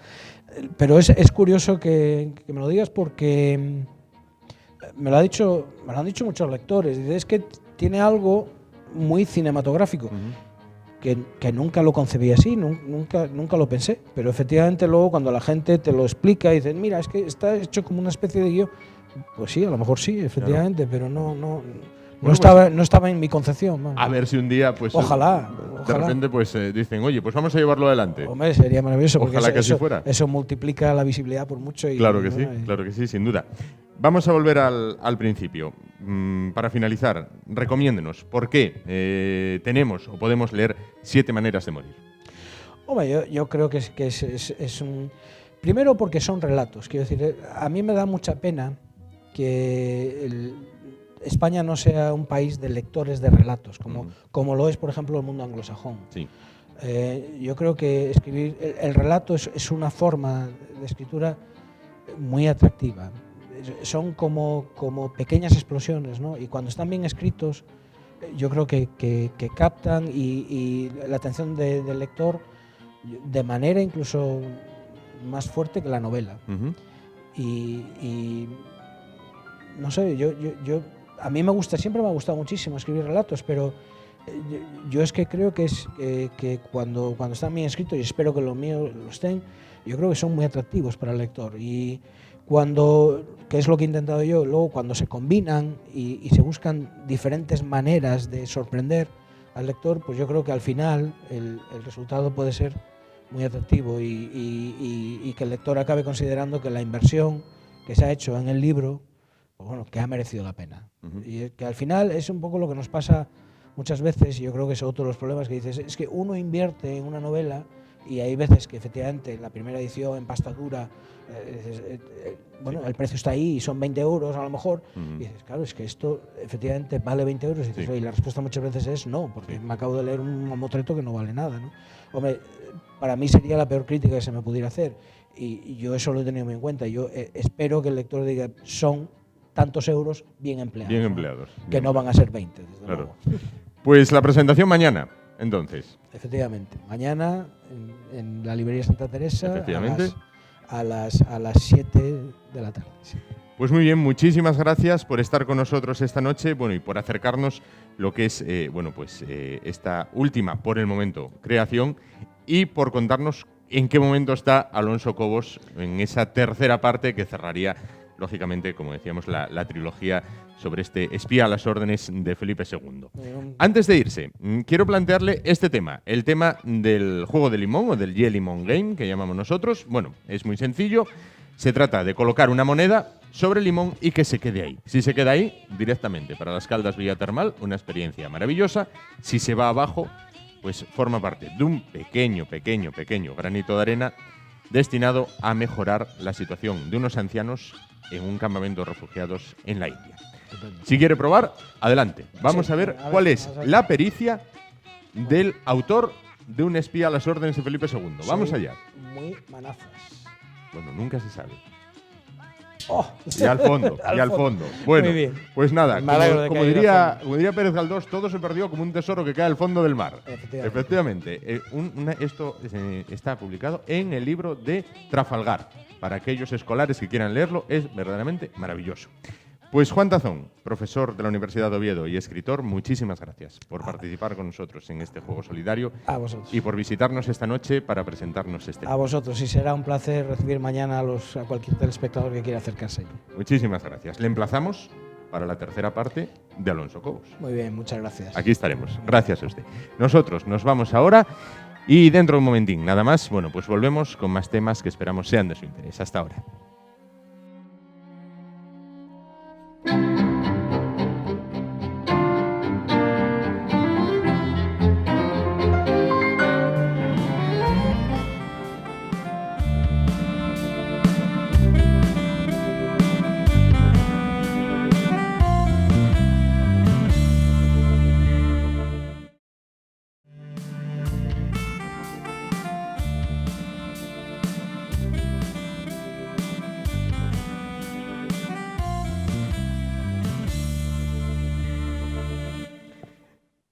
Pero es curioso que me lo digas porque me lo han dicho muchos lectores. Dice, es que tiene algo muy cinematográfico, que nunca lo concebí así, nunca lo pensé. Pero efectivamente luego cuando la gente te lo explica y dicen, mira, es que está hecho como una especie de guión, pues sí, a lo mejor sí, efectivamente, pero no estaba en mi concepción. Man. A ver si un día, pues, ojalá. De repente, pues dicen, oye, pues vamos a llevarlo adelante. Hombre, sería maravilloso. Ojalá porque que así fuera. Eso multiplica la visibilidad por mucho. Y, claro que sí, sin duda. Vamos a volver al principio. Para finalizar, recomiéndenos por qué tenemos o podemos leer 7 maneras de morir. Hombre, yo creo que es un... Primero porque son relatos. Quiero decir, a mí me da mucha pena que España no sea un país de lectores de relatos, como lo es, por ejemplo, el mundo anglosajón. Sí. Yo creo que escribir el relato es una forma de escritura muy atractiva. Son como pequeñas explosiones, ¿no? Y cuando están bien escritos, yo creo que captan y la atención del lector de manera incluso más fuerte que la novela. Y no sé, a mí siempre me ha gustado muchísimo escribir relatos, pero yo es que creo que cuando están bien escritos, y espero que los míos lo estén, yo creo que son muy atractivos para el lector. Y que es lo que he intentado yo, luego cuando se combinan y se buscan diferentes maneras de sorprender al lector, pues yo creo que al final el resultado puede ser muy atractivo y que el lector acabe considerando que la inversión que se ha hecho en el libro, pues bueno, que ha merecido la pena. Y que al final es un poco lo que nos pasa muchas veces, y yo creo que es otro de los problemas que dices, es que uno invierte en una novela y hay veces que efectivamente la primera edición en pasta dura, el precio está ahí y son 20 euros a lo mejor, y dices, claro, es que esto efectivamente vale 20 euros, y dices, y la respuesta muchas veces es no, porque me acabo de leer un mamotreto que no vale nada, ¿no? Hombre, para mí sería la peor crítica que se me pudiera hacer, y yo eso lo he tenido muy en cuenta. Yo espero que el lector diga, son tantos euros bien empleados. Bien empleados. ¿no? Que no van a ser 20, desde claro. luego. Pues la presentación mañana, entonces. Efectivamente. Mañana en la librería Santa Teresa. Efectivamente. A las 7 de la tarde. Sí. Pues muy bien, muchísimas gracias por estar con nosotros esta noche, y por acercarnos lo que es, esta última, por el momento, creación, y por contarnos en qué momento está Alonso Cobos en esa tercera parte que cerraría, lógicamente, como decíamos, la trilogía sobre este espía a las órdenes de Felipe II. Antes de irse, quiero plantearle este tema, el tema del juego de limón o del J-Limón Game, que llamamos nosotros. Bueno, es muy sencillo. Se trata de colocar una moneda sobre el limón y que se quede ahí. Si se queda ahí, directamente para las Caldas Villa Termal, una experiencia maravillosa. Si se va abajo, pues forma parte de un pequeño granito de arena destinado a mejorar la situación de unos ancianos en un campamento de refugiados en la India. Si quiere probar, adelante. Vamos a ver cuál es la pericia del autor de Un espía a las órdenes de Felipe II. Vamos allá. Muy manazas. Bueno, nunca se sabe. Oh. Y al fondo, y al fondo. Bueno, muy bien. Pues nada, como diría Pérez Galdós, todo se perdió como un tesoro que cae al fondo del mar. Efectivamente. Esto está publicado en el libro de Trafalgar. Para aquellos escolares que quieran leerlo, es verdaderamente maravilloso. Pues Juan Tazón, profesor de la Universidad de Oviedo y escritor, muchísimas gracias por participar con nosotros en este juego solidario. A vosotros. Y por visitarnos esta noche para presentarnos este A vosotros, y será un placer recibir mañana a cualquier telespectador que quiera acercarse. Muchísimas gracias. Le emplazamos para la tercera parte de Alonso Cobos. Muy bien, muchas gracias. Aquí estaremos. Gracias a usted. Nosotros nos vamos ahora y dentro de un momentín, nada más, bueno, pues volvemos con más temas que esperamos sean de su interés. Hasta ahora.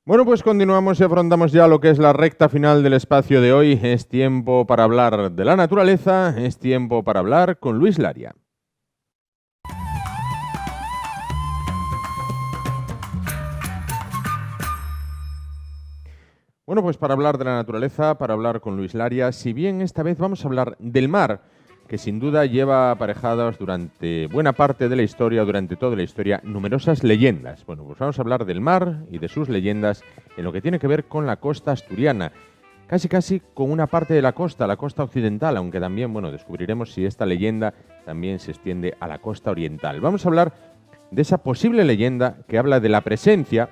Bueno, pues continuamos y afrontamos ya lo que es la recta final del espacio de hoy. Es tiempo para hablar de la naturaleza, es tiempo para hablar con Luis Laria. Bueno, pues para hablar de la naturaleza, para hablar con Luis Laria, si bien esta vez vamos a hablar del mar, que sin duda lleva aparejadas durante buena parte de la historia, durante toda la historia, numerosas leyendas. Bueno, pues vamos a hablar del mar y de sus leyendas en lo que tiene que ver con la costa asturiana, casi con una parte de la costa occidental, aunque también, bueno, descubriremos si esta leyenda también se extiende a la costa oriental. Vamos a hablar de esa posible leyenda que habla de la presencia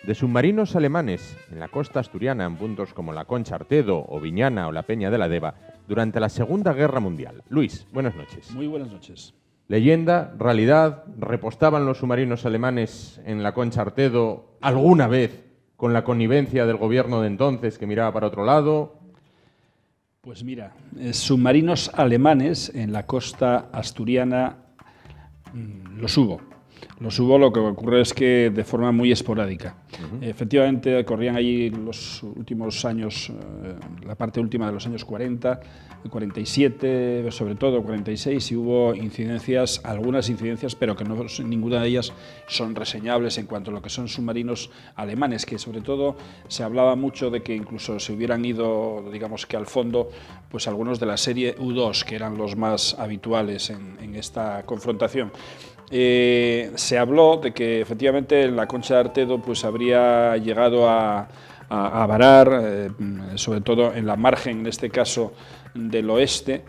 de submarinos alemanes en la costa asturiana, en puntos como la Concha Artedo o Viñana o la Peña de la Deva, durante la Segunda Guerra Mundial. Luis, buenas noches. Muy buenas noches. Leyenda, realidad, ¿repostaban los submarinos alemanes en la Concha Artedo alguna vez con la connivencia del gobierno de entonces que miraba para otro lado? Pues mira, submarinos alemanes en la costa asturiana los hubo. Lo que ocurre es que de forma muy esporádica. Efectivamente, corrían allí los últimos años, la parte última de los años 40, 47, sobre todo 46, y hubo incidencias, algunas incidencias, pero que no, ninguna de ellas son reseñables en cuanto a lo que son submarinos alemanes, que sobre todo se hablaba mucho de que incluso se hubieran ido, digamos que al fondo, pues algunos de la serie U-2, que eran los más habituales en esta confrontación. Se habló de que efectivamente la Concha de Artedo pues habría llegado a varar, sobre todo en la margen, en este caso del oeste,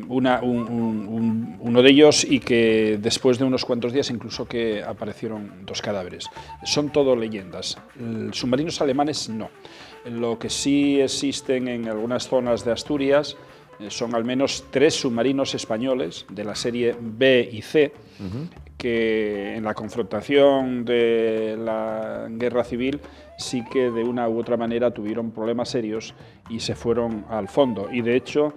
uno de ellos, y que después de unos cuantos días incluso que aparecieron 2 cadáveres. Son todo leyendas. Submarinos alemanes no. Lo que sí existen en algunas zonas de Asturias son al menos 3 submarinos españoles de la serie B y C, que en la confrontación de la guerra civil sí que de una u otra manera tuvieron problemas serios y se fueron al fondo. Y de hecho,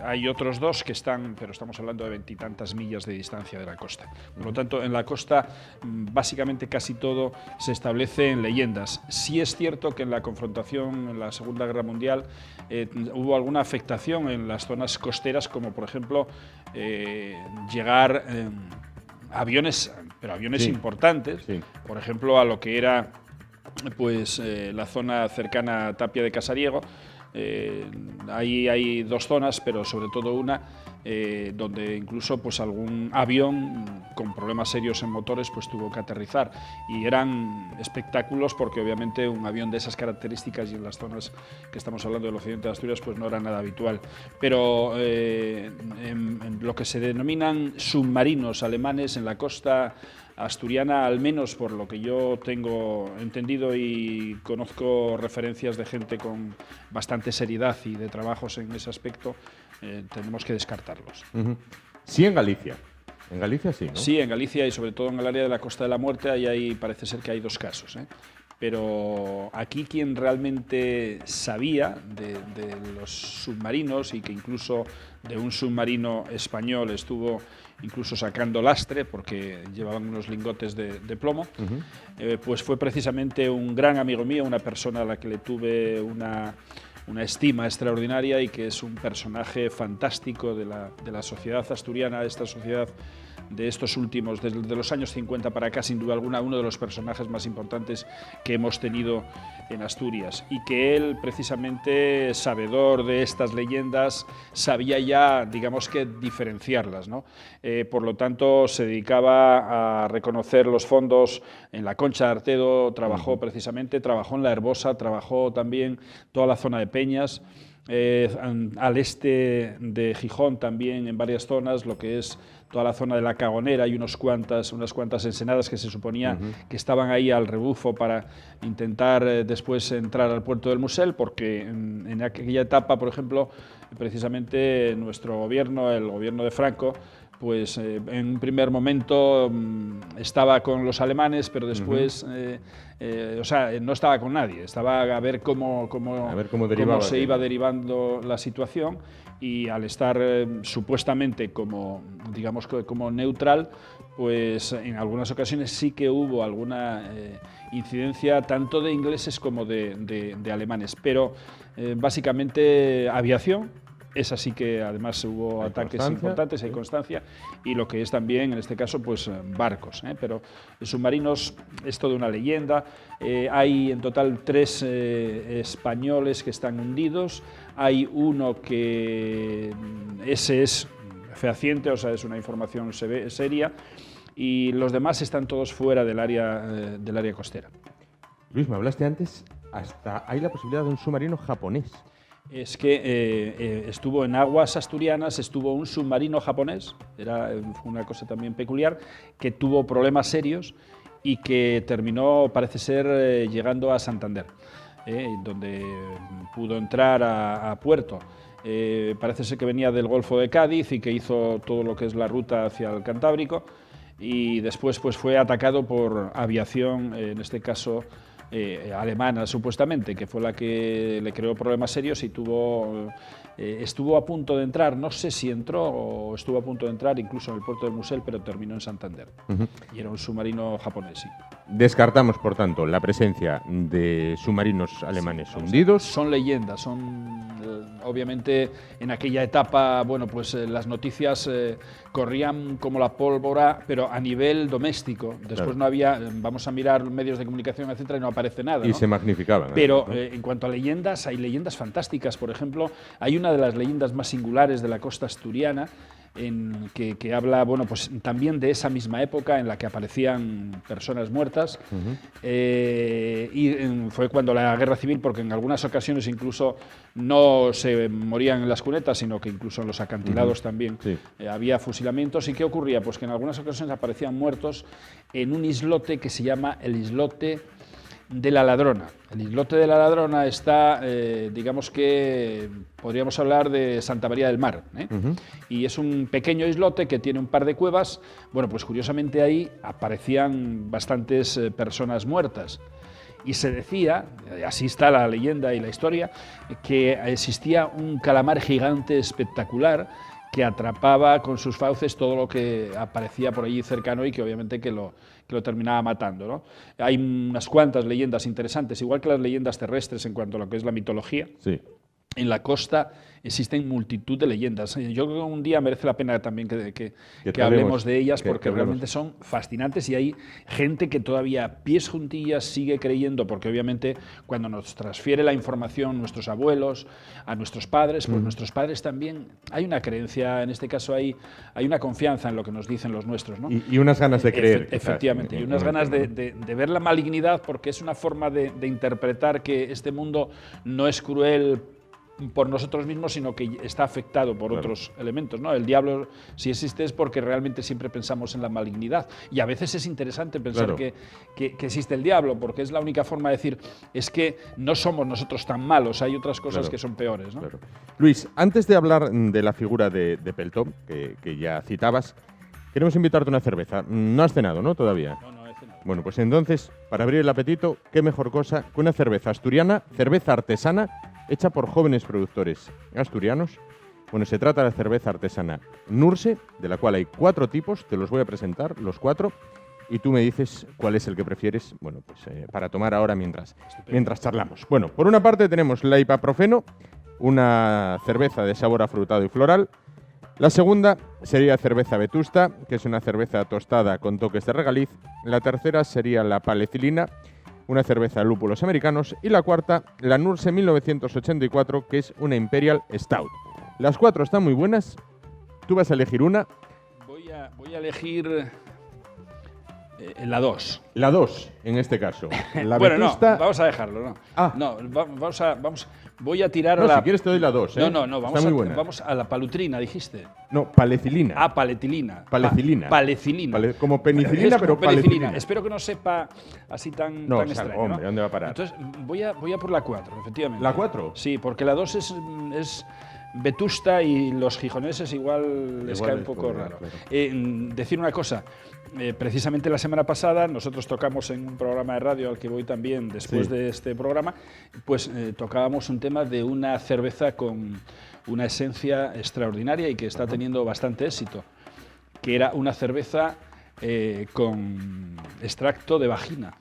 hay otros 2 que están, pero estamos hablando de 20 y tantas millas de distancia de la costa. Por lo tanto, en la costa básicamente casi todo se establece en leyendas. Sí es cierto que en la confrontación en la Segunda Guerra Mundial hubo alguna afectación en las zonas costeras, como por ejemplo llegar aviones, pero aviones importantes, por ejemplo a lo que era pues la zona cercana a Tapia de Casariego. Ahí hay 2 zonas, pero sobre todo una donde incluso pues algún avión con problemas serios en motores pues tuvo que aterrizar, y eran espectáculos porque obviamente un avión de esas características y en las zonas que estamos hablando del occidente de Asturias pues no era nada habitual. Pero en lo que se denominan submarinos alemanes en la costa asturiana, al menos por lo que yo tengo entendido y conozco referencias de gente con bastante seriedad y de trabajos en ese aspecto, tenemos que descartarlos. Sí, en Galicia. En Galicia sí, ¿no? Sí, en Galicia y sobre todo en el área de la Costa de la Muerte, ahí parece ser que hay 2 casos, Pero aquí quien realmente sabía de los submarinos, y que incluso de un submarino español estuvo incluso sacando lastre porque llevaban unos lingotes de plomo, pues fue precisamente un gran amigo mío, una persona a la que le tuve una una estima extraordinaria y que es un personaje fantástico de la sociedad asturiana, esta sociedad de estos últimos, desde los años 50 para acá, sin duda alguna, uno de los personajes más importantes que hemos tenido en Asturias, y que él, precisamente sabedor de estas leyendas, sabía ya, digamos que, diferenciarlas, ¿no? Por lo tanto, se dedicaba a reconocer los fondos en la Concha de Artedo, trabajó en la Herbosa, trabajó también toda la zona de Peñas, al este de Gijón también en varias zonas, lo que es toda la zona de la Cagonera y unas cuantas ensenadas que se suponía que estaban ahí al rebufo para intentar después entrar al puerto del Musel, porque en aquella etapa, por ejemplo, precisamente nuestro gobierno, el gobierno de Franco, pues en un primer momento estaba con los alemanes, pero después o sea, no estaba con nadie, estaba a ver cómo se iba derivando la situación, y al estar supuestamente como, digamos, como neutral, pues en algunas ocasiones sí que hubo alguna incidencia tanto de ingleses como de alemanes, pero básicamente aviación. Es así que además hubo ataques importantes, hay constancia, y lo que es también, en este caso, pues barcos, pero submarinos es toda una leyenda. Hay en total 3 españoles que están hundidos, hay uno que ese es fehaciente, o sea, es una información seria, y los demás están todos fuera del área costera. Luis, me hablaste antes, hasta hay la posibilidad de un submarino japonés. Es que estuvo en aguas asturianas, estuvo un submarino japonés, era una cosa también peculiar, que tuvo problemas serios y que terminó, parece ser, llegando a Santander, donde pudo entrar a puerto. Parece ser que venía del Golfo de Cádiz y que hizo todo lo que es la ruta hacia el Cantábrico, y después pues fue atacado por aviación, en este caso alemana supuestamente, que fue la que le creó problemas serios, y estuvo a punto de entrar, no sé si entró o estuvo a punto de entrar incluso en el puerto del Musel, pero terminó en Santander. Y era un submarino japonés, sí. Descartamos, por tanto, la presencia de submarinos alemanes hundidos. Son leyendas, obviamente en aquella etapa, bueno, pues las noticias corrían como la pólvora, pero a nivel doméstico. Después no había, vamos a mirar medios de comunicación, etcétera, y no aparece nada, ¿no? Y se magnificaban. Pero en cuanto a leyendas, hay leyendas fantásticas. Por ejemplo, hay una de las leyendas más singulares de la costa asturiana, que habla, bueno, pues también de esa misma época en la que aparecían personas muertas, y fue cuando la guerra civil, porque en algunas ocasiones incluso no se morían en las cunetas, sino que incluso en los acantilados también había fusilamientos. ¿Y qué ocurría? Pues que en algunas ocasiones aparecían muertos en un islote que se llama el islote de la Ladrona. El islote de la Ladrona está, digamos que podríamos hablar de Santa María del Mar, y es un pequeño islote que tiene un par de cuevas. Bueno, pues curiosamente ahí aparecían bastantes personas muertas, y se decía, así está la leyenda y la historia, que existía un calamar gigante espectacular que atrapaba con sus fauces todo lo que aparecía por allí cercano, y que obviamente que lo terminaba matando, ¿no? Hay unas cuantas leyendas interesantes, igual que las leyendas terrestres en cuanto a lo que es la mitología. Sí. En la costa existen multitud de leyendas. Yo creo que un día merece la pena también que hablemos de ellas, porque realmente son fascinantes, y hay gente que todavía a pies juntillas sigue creyendo, porque obviamente cuando nos transfiere la información nuestros abuelos a nuestros padres, pues nuestros padres también, hay una creencia, en este caso hay una confianza en lo que nos dicen los nuestros, ¿no? Y unas ganas de creer. Efectivamente, y unas ganas de ver la malignidad, porque es una forma de interpretar que este mundo no es cruel por nosotros mismos, sino que está afectado por otros elementos, ¿no? El diablo, si existe, es porque realmente siempre pensamos en la malignidad, y a veces es interesante pensar que existe el diablo, porque es la única forma de decir, es que no somos nosotros tan malos, hay otras cosas que son peores, ¿no? Luis, antes de hablar de la figura de Peltó, que ya citabas, queremos invitarte a una cerveza. No has cenado, ¿no? Todavía. No he cenado. Bueno, pues entonces, para abrir el apetito, qué mejor cosa que una cerveza asturiana, cerveza artesana, hecha por jóvenes productores asturianos. Bueno, se trata de la cerveza artesana Nurse, de la cual hay 4 tipos, te los voy a presentar, los 4. y tú me dices cuál es el que prefieres, bueno, pues para tomar ahora mientras charlamos. Bueno, por una parte tenemos la ibuprofeno, una cerveza de sabor afrutado y floral. La segunda sería cerveza vetusta, que es una cerveza tostada con toques de regaliz. La tercera sería la palecilina, una cerveza de lúpulos americanos. Y la cuarta, la Nurse 1984, que es una Imperial Stout. Las cuatro están muy buenas. Tú vas a elegir una. Voy a elegir la 2. La 2, en este caso. La bueno, vetusta... no, vamos a dejarlo, ¿no? Ah. No, voy a tirar No, a la... si quieres te doy la 2, ¿eh? No, vamos vamos a la palutrina, dijiste. No, palecilina. Ah, paletilina. Palecilina. Palecilina. Como penicilina, Es pero como penicilina. palecilina. Espero que no sepa así tan No, extraño, hombre, ¿no? ¿dónde va a parar? Entonces, voy a por la 4, efectivamente. ¿La 4? Sí, porque la 2 es vetusta y los gijoneses igual les cae un poco raro. Claro. Decir una cosa, precisamente la semana pasada nosotros tocamos en un programa de radio al que voy también después de este programa, pues tocábamos un tema de una cerveza con una esencia extraordinaria y que está teniendo bastante éxito, que era una cerveza con extracto de vagina.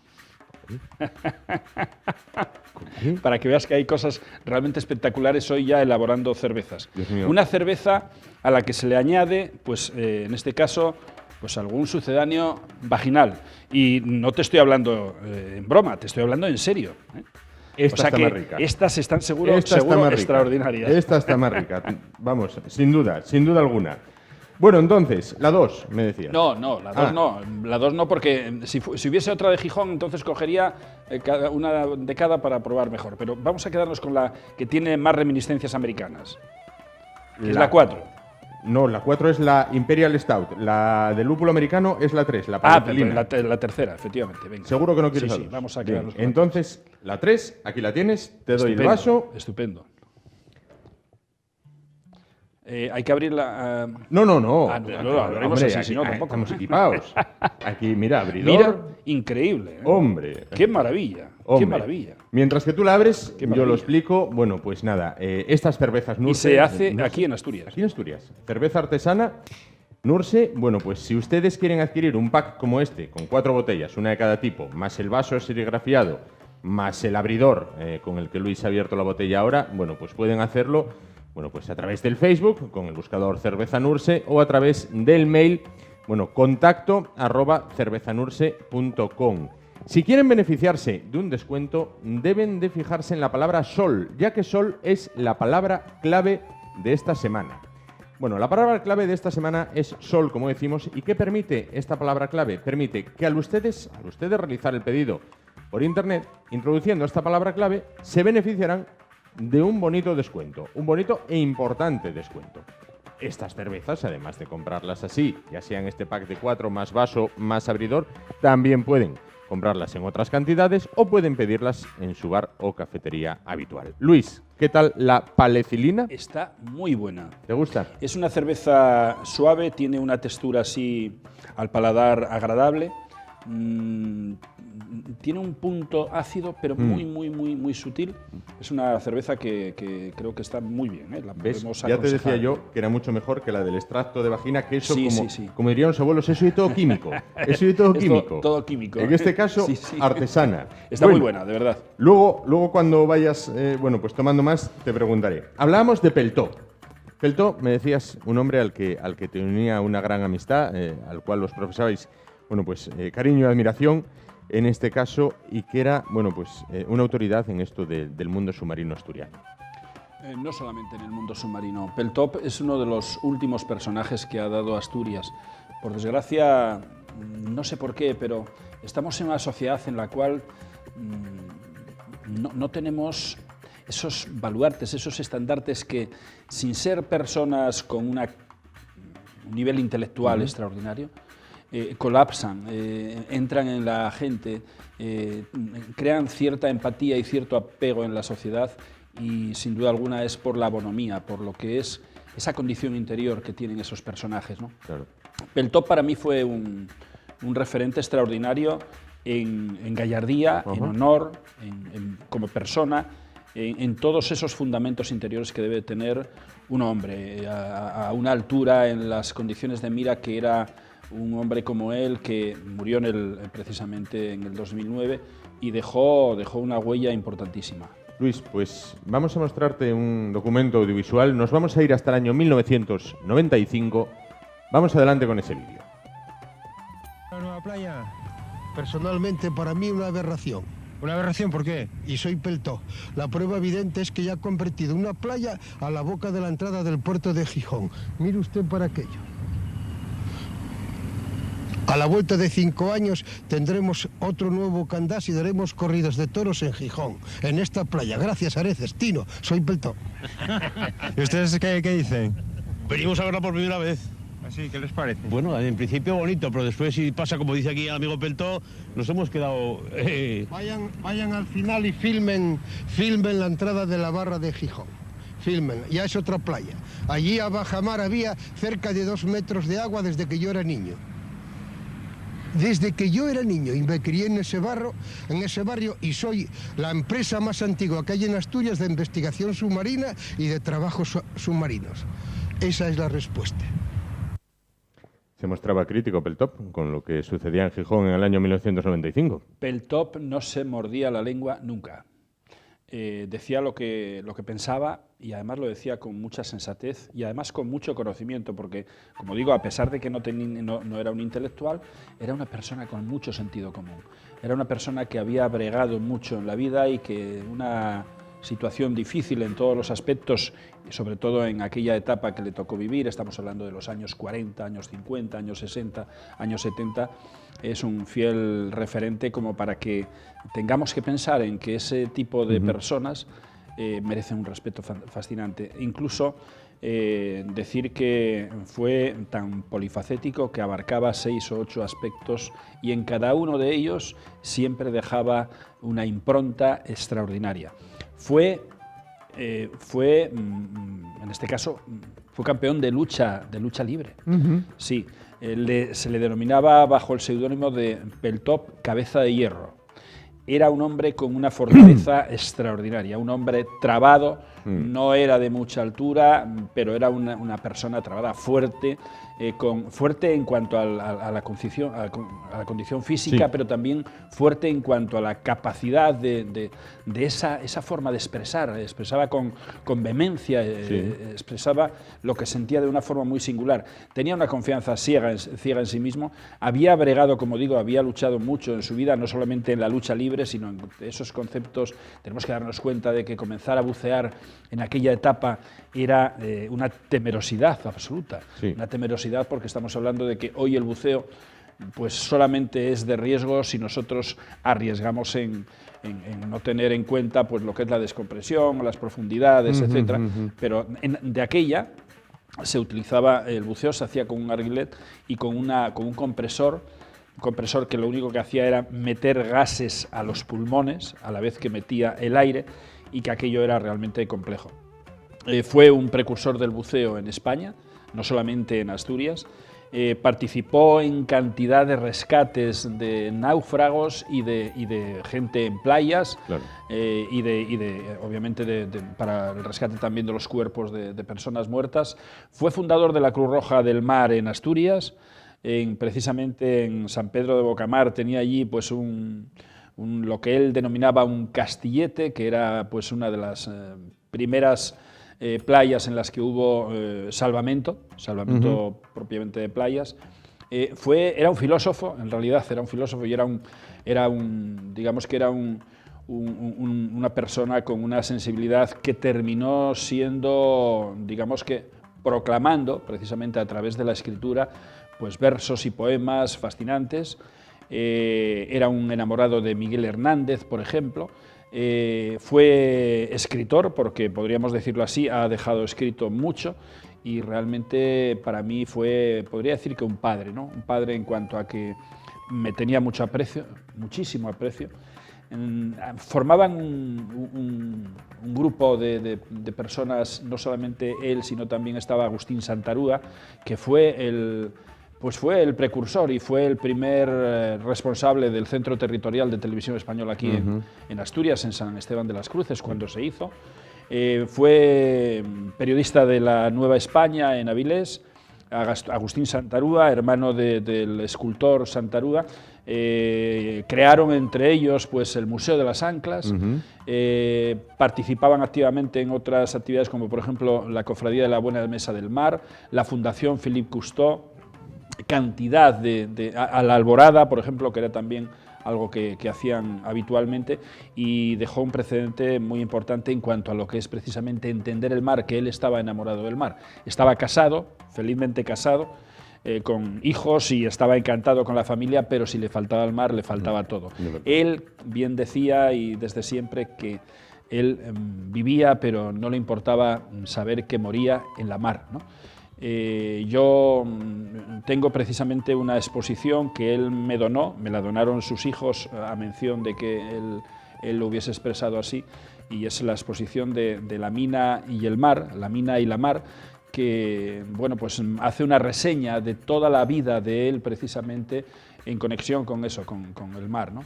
Para que veas que hay cosas realmente espectaculares hoy ya elaborando cervezas. Dios mío. Una cerveza a la que se le añade, pues en este caso, pues algún sucedáneo vaginal. Y no te estoy hablando en broma, te estoy hablando en serio. Esta o sea está que más rica. estas están seguro Esta está más rica. extraordinarias. Esta está más rica. Vamos, sin duda alguna. Bueno, entonces, la 2, me decías. No, la 2 no. La 2 no, porque si hubiese otra de Gijón, entonces cogería una de cada para probar mejor. Pero vamos a quedarnos con la que tiene más reminiscencias americanas, que es la 4. No, la 4 es la Imperial Stout. La de lúpulo americano es la 3, la palecilina. La tercera, efectivamente. Venga. ¿Seguro que no quieres Sí, la 2? sí, vamos a quedarnos con la Entonces, la 3, aquí la tienes, te doy el Estupendo, vaso. Estupendo. Hay que abrirla. No. lo abrimos Hombre, así, aquí, si no, tampoco. Estamos equipados. Aquí, mira, abridor. Mira, increíble. Hombre. Qué maravilla. Hombre. Qué maravilla. Mientras que tú la abres, Qué yo maravilla. lo explico. Bueno, pues nada, estas cervezas Y Nurse... se hace Nurse- aquí en Asturias. Aquí en Asturias. Cerveza artesana Nurse. Bueno, pues si ustedes quieren adquirir un pack como este, con 4 botellas, una de cada tipo, más el vaso serigrafiado, más el abridor con el que Luis ha abierto la botella ahora, bueno, pues pueden hacerlo, bueno, pues a través del Facebook, con el buscador Cerveza Nurse, o a través del mail, bueno, contacto@cervezanurse.com. Si quieren beneficiarse de un descuento, deben de fijarse en la palabra sol, ya que sol es la palabra clave de esta semana. Bueno, la palabra clave de esta semana es sol, como decimos, ¿y qué permite esta palabra clave? Permite que al ustedes realizar el pedido por internet, introduciendo esta palabra clave, se beneficiarán de un bonito descuento, un bonito e importante descuento. Estas cervezas, además de comprarlas así, ya sea en este pack de 4 más vaso, más abridor, también pueden comprarlas en otras cantidades o pueden pedirlas en su bar o cafetería habitual. Luis, ¿qué tal la palecilina? Está muy buena. ¿Te gusta? Es una cerveza suave, tiene una textura así al paladar agradable. Tiene un punto ácido, pero muy sutil. Es una cerveza que creo que está muy bien. La ¿Ves? podemos Ya te decía aconsejar. yo que era mucho mejor que la del extracto de vagina, que eso, Sí, como, sí. como dirían los abuelos, eso y todo químico. Eso y todo Es químico. todo químico. En este caso, Sí, sí. artesana. Está Bueno, muy buena, de verdad. Luego cuando vayas, bueno, pues tomando más, te preguntaré. Hablábamos de Peltó. Peltó, me decías, un hombre al que te unía una gran amistad, al cual os profesabais, bueno, pues cariño y admiración, en este caso, y que era, bueno, pues una autoridad en esto del mundo submarino asturiano. No solamente en el mundo submarino. Peltop es uno de los últimos personajes que ha dado Asturias. Por desgracia, no sé por qué, pero estamos en una sociedad en la cual no tenemos esos baluartes, esos estandartes que, sin ser personas con un nivel intelectual extraordinario, colapsan, entran en la gente, crean cierta empatía y cierto apego en la sociedad, y sin duda alguna es por la bonomía, por lo que es esa condición interior que tienen esos personajes, ¿no? Claro. Peltop para mí fue un referente extraordinario en gallardía, en honor, como persona, en todos esos fundamentos interiores que debe tener un hombre, a una altura en las condiciones de mira que era un hombre como él que murió precisamente en el 2009 y dejó una huella importantísima. Luis, pues vamos a mostrarte un documento audiovisual. Nos vamos a ir hasta el año 1995. Vamos adelante con ese vídeo. La nueva playa, personalmente para mí una aberración. ¿Una aberración por qué? Y soy peltó. La prueba evidente es que ya ha convertido una playa a la boca de la entrada del puerto de Gijón. Mire usted para aquello. A la vuelta de 5 años tendremos otro nuevo Candás y daremos corridas de toros en Gijón, en esta playa. Gracias, Areces. Tino, soy peltó. ¿Y ustedes qué dicen? Venimos a verla por primera vez. ¿Así? ¿Qué les parece? Bueno, en principio bonito, pero después si pasa como dice aquí el amigo Peltó, nos hemos quedado... Vayan al final y filmen la entrada de la barra de Gijón. Filmen, ya es otra playa. Allí a bajamar había cerca de 2 metros de agua desde que yo era niño. Desde que yo era niño y me crié en ese barrio, y soy la empresa más antigua que hay en Asturias de investigación submarina y de trabajos submarinos. Esa es la respuesta. Se mostraba crítico Peltop con lo que sucedía en Gijón en el año 1995. Peltop no se mordía la lengua nunca. Decía lo que pensaba y además lo decía con mucha sensatez y además con mucho conocimiento, porque, como digo, a pesar de que no era un intelectual, era una persona con mucho sentido común. Era una persona que había bregado mucho en la vida y que una situación difícil en todos los aspectos, y sobre todo en aquella etapa que le tocó vivir, estamos hablando de los años 40, años 50, años 60, años 70, es un fiel referente como para que tengamos que pensar en que ese tipo de personas merecen un respeto fascinante. Incluso decir que fue tan polifacético que abarcaba 6 o 8 aspectos y en cada uno de ellos siempre dejaba una impronta extraordinaria. Fue en este caso, fue campeón de lucha libre. Sí, se le denominaba bajo el seudónimo de Peltop Cabeza de Hierro. Era un hombre con una fortaleza extraordinaria, un hombre trabado, no era de mucha altura, pero era una persona trabada, fuerte, fuerte en cuanto a la condición física, sí, pero también fuerte en cuanto a la capacidad de esa forma de expresar. Expresaba con vehemencia, sí, expresaba lo que sentía de una forma muy singular. Tenía una confianza ciega en sí mismo, había bregado, como digo, había luchado mucho en su vida, no solamente en la lucha libre, sino en esos conceptos. Tenemos que darnos cuenta de que comenzar a bucear en aquella etapa era una temerosidad absoluta, sí, una temerosidad, porque estamos hablando de que hoy el buceo pues solamente es de riesgo si nosotros arriesgamos en no tener en cuenta pues lo que es la descompresión, las profundidades, etcétera. Pero de aquella se utilizaba, el buceo se hacía con un arguilet y con un compresor que lo único que hacía era meter gases a los pulmones a la vez que metía el aire, y que aquello era realmente complejo. Fue un precursor del buceo en España, no solamente en Asturias. Participó en cantidad de rescates de náufragos y de gente en playas, claro, obviamente para el rescate también de los cuerpos de personas muertas. Fue fundador de la Cruz Roja del Mar en Asturias, precisamente en San Pedro de Bocamar. Tenía allí pues lo que él denominaba un castillete, que era pues una de las primeras playas en las que hubo salvamento propiamente de playas. Era un filósofo, en realidad era un filósofo, y digamos que era una persona con una sensibilidad que terminó siendo, digamos que proclamando, precisamente a través de la escritura, pues versos y poemas fascinantes. Era un enamorado de Miguel Hernández, por ejemplo. Fue escritor, porque podríamos decirlo así, ha dejado escrito mucho, y realmente para mí podría decir que un padre, ¿no? Un padre en cuanto a que me tenía mucho aprecio, muchísimo aprecio. Formaban un grupo de personas, no solamente él, sino también estaba Agustín Santarúa, que fue el precursor y fue el primer responsable del Centro Territorial de Televisión Española aquí en Asturias, en San Esteban de las Cruces, cuando se hizo. Fue periodista de la Nueva España en Avilés, Agustín Santarúa, hermano del escultor Santarúa, crearon entre ellos pues, el Museo de las Anclas, participaban activamente en otras actividades como por ejemplo la Cofradía de la Buena Mesa del Mar, la Fundación Philippe Cousteau, cantidad a la Alborada, por ejemplo, que era también algo que hacían habitualmente, y dejó un precedente muy importante en cuanto a lo que es precisamente entender el mar, que él estaba enamorado del mar. Estaba casado, felizmente casado, con hijos y estaba encantado con la familia, pero si le faltaba el mar, le faltaba todo. Él bien decía, y desde siempre, que él vivía, pero no le importaba saber que moría en la mar, ¿no? Yo tengo precisamente una exposición que él me donó, me la donaron sus hijos a mención de que él lo hubiese expresado así, y es la exposición de La mina y el mar, La mina y la mar, que bueno, pues hace una reseña de toda la vida de él precisamente en conexión con eso, con el mar, ¿no?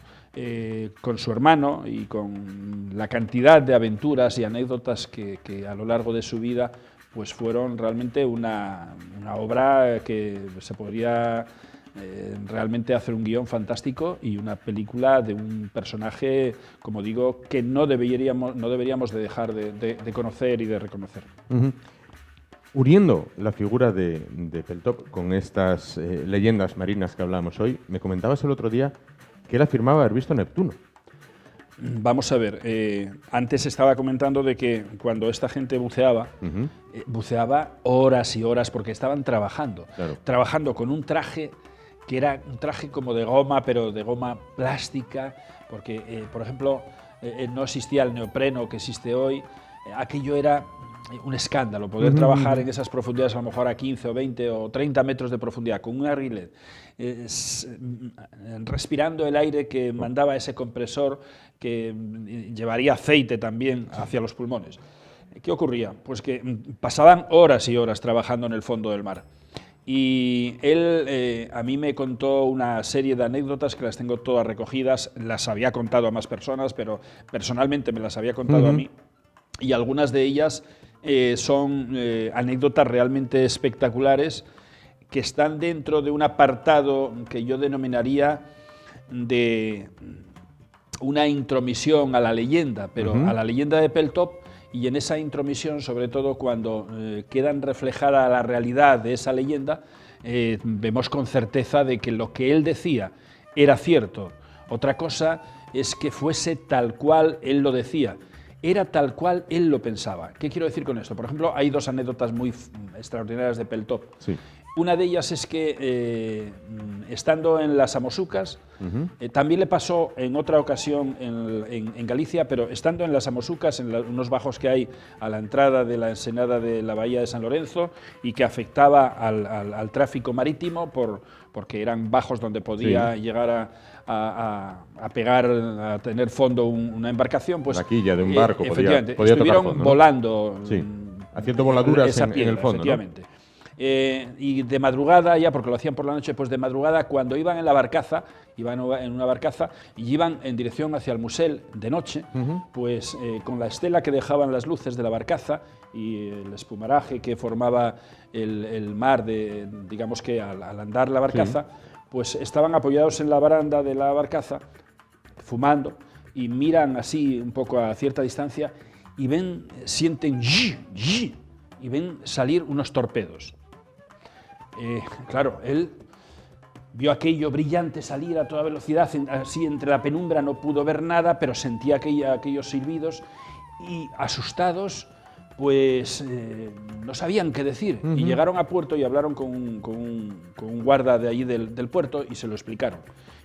Con su hermano y con la cantidad de aventuras y anécdotas que a lo largo de su vida pues fueron realmente una obra que se podría realmente hacer un guión fantástico y una película de un personaje, como digo, que no deberíamos de dejar de conocer y de reconocer. Uniendo la figura de Peltop con estas leyendas marinas que hablamos hoy, me comentabas el otro día que él afirmaba haber visto Neptuno. Vamos a ver, antes estaba comentando de que cuando esta gente buceaba, buceaba horas y horas porque estaban trabajando, trabajando con un traje que era un traje como de goma, pero de goma plástica, porque, por ejemplo, no existía el neopreno que existe hoy. Aquello era un escándalo, poder trabajar en esas profundidades, a lo mejor a 15 o 20 o 30 metros de profundidad, con una rilet, respirando el aire que mandaba ese compresor que llevaría aceite también hacia los pulmones. ¿Qué ocurría? Pues que pasaban horas y horas trabajando en el fondo del mar. Y él a mí me contó una serie de anécdotas que las tengo todas recogidas, las había contado a más personas, pero personalmente me las había contado a mí, y algunas de ellas son anécdotas realmente espectaculares que están dentro de un apartado que yo denominaría de una intromisión a la leyenda, pero a la leyenda de Peltop, y en esa intromisión, sobre todo cuando quedan reflejada la realidad de esa leyenda, vemos con certeza de que lo que él decía era cierto. Otra cosa es que fuese tal cual él lo decía. Era tal cual él lo pensaba. ¿Qué quiero decir con esto? Por ejemplo, hay dos anécdotas muy extraordinarias de Peltop. Sí. Una de ellas es que, estando en las Amosucas, también le pasó en otra ocasión en Galicia, pero estando en las Amosucas, en unos bajos que hay a la entrada de la ensenada de la Bahía de San Lorenzo y que afectaba al tráfico marítimo porque eran bajos donde podía llegar a pegar, a tener fondo una embarcación, pues la quilla de un barco efectivamente, podía estuvieron tocar fondo, ¿no? Volando, haciendo voladuras en el fondo, efectivamente. ¿No? Y de madrugada, ya porque lo hacían por la noche, pues de madrugada cuando iban en la barcaza, iban en una barcaza y iban en dirección hacia el Musel de noche, pues con la estela que dejaban las luces de la barcaza y el espumaraje que formaba el mar, digamos que al andar la barcaza, pues estaban apoyados en la baranda de la barcaza, fumando, y miran así un poco a cierta distancia y ven, sienten y ven salir unos torpedos. Claro, él vio aquello brillante salir a toda velocidad, así entre la penumbra no pudo ver nada, pero sentía aquellos silbidos y asustados, pues no sabían qué decir. Y llegaron a puerto y hablaron con un guarda de allí del puerto y se lo explicaron.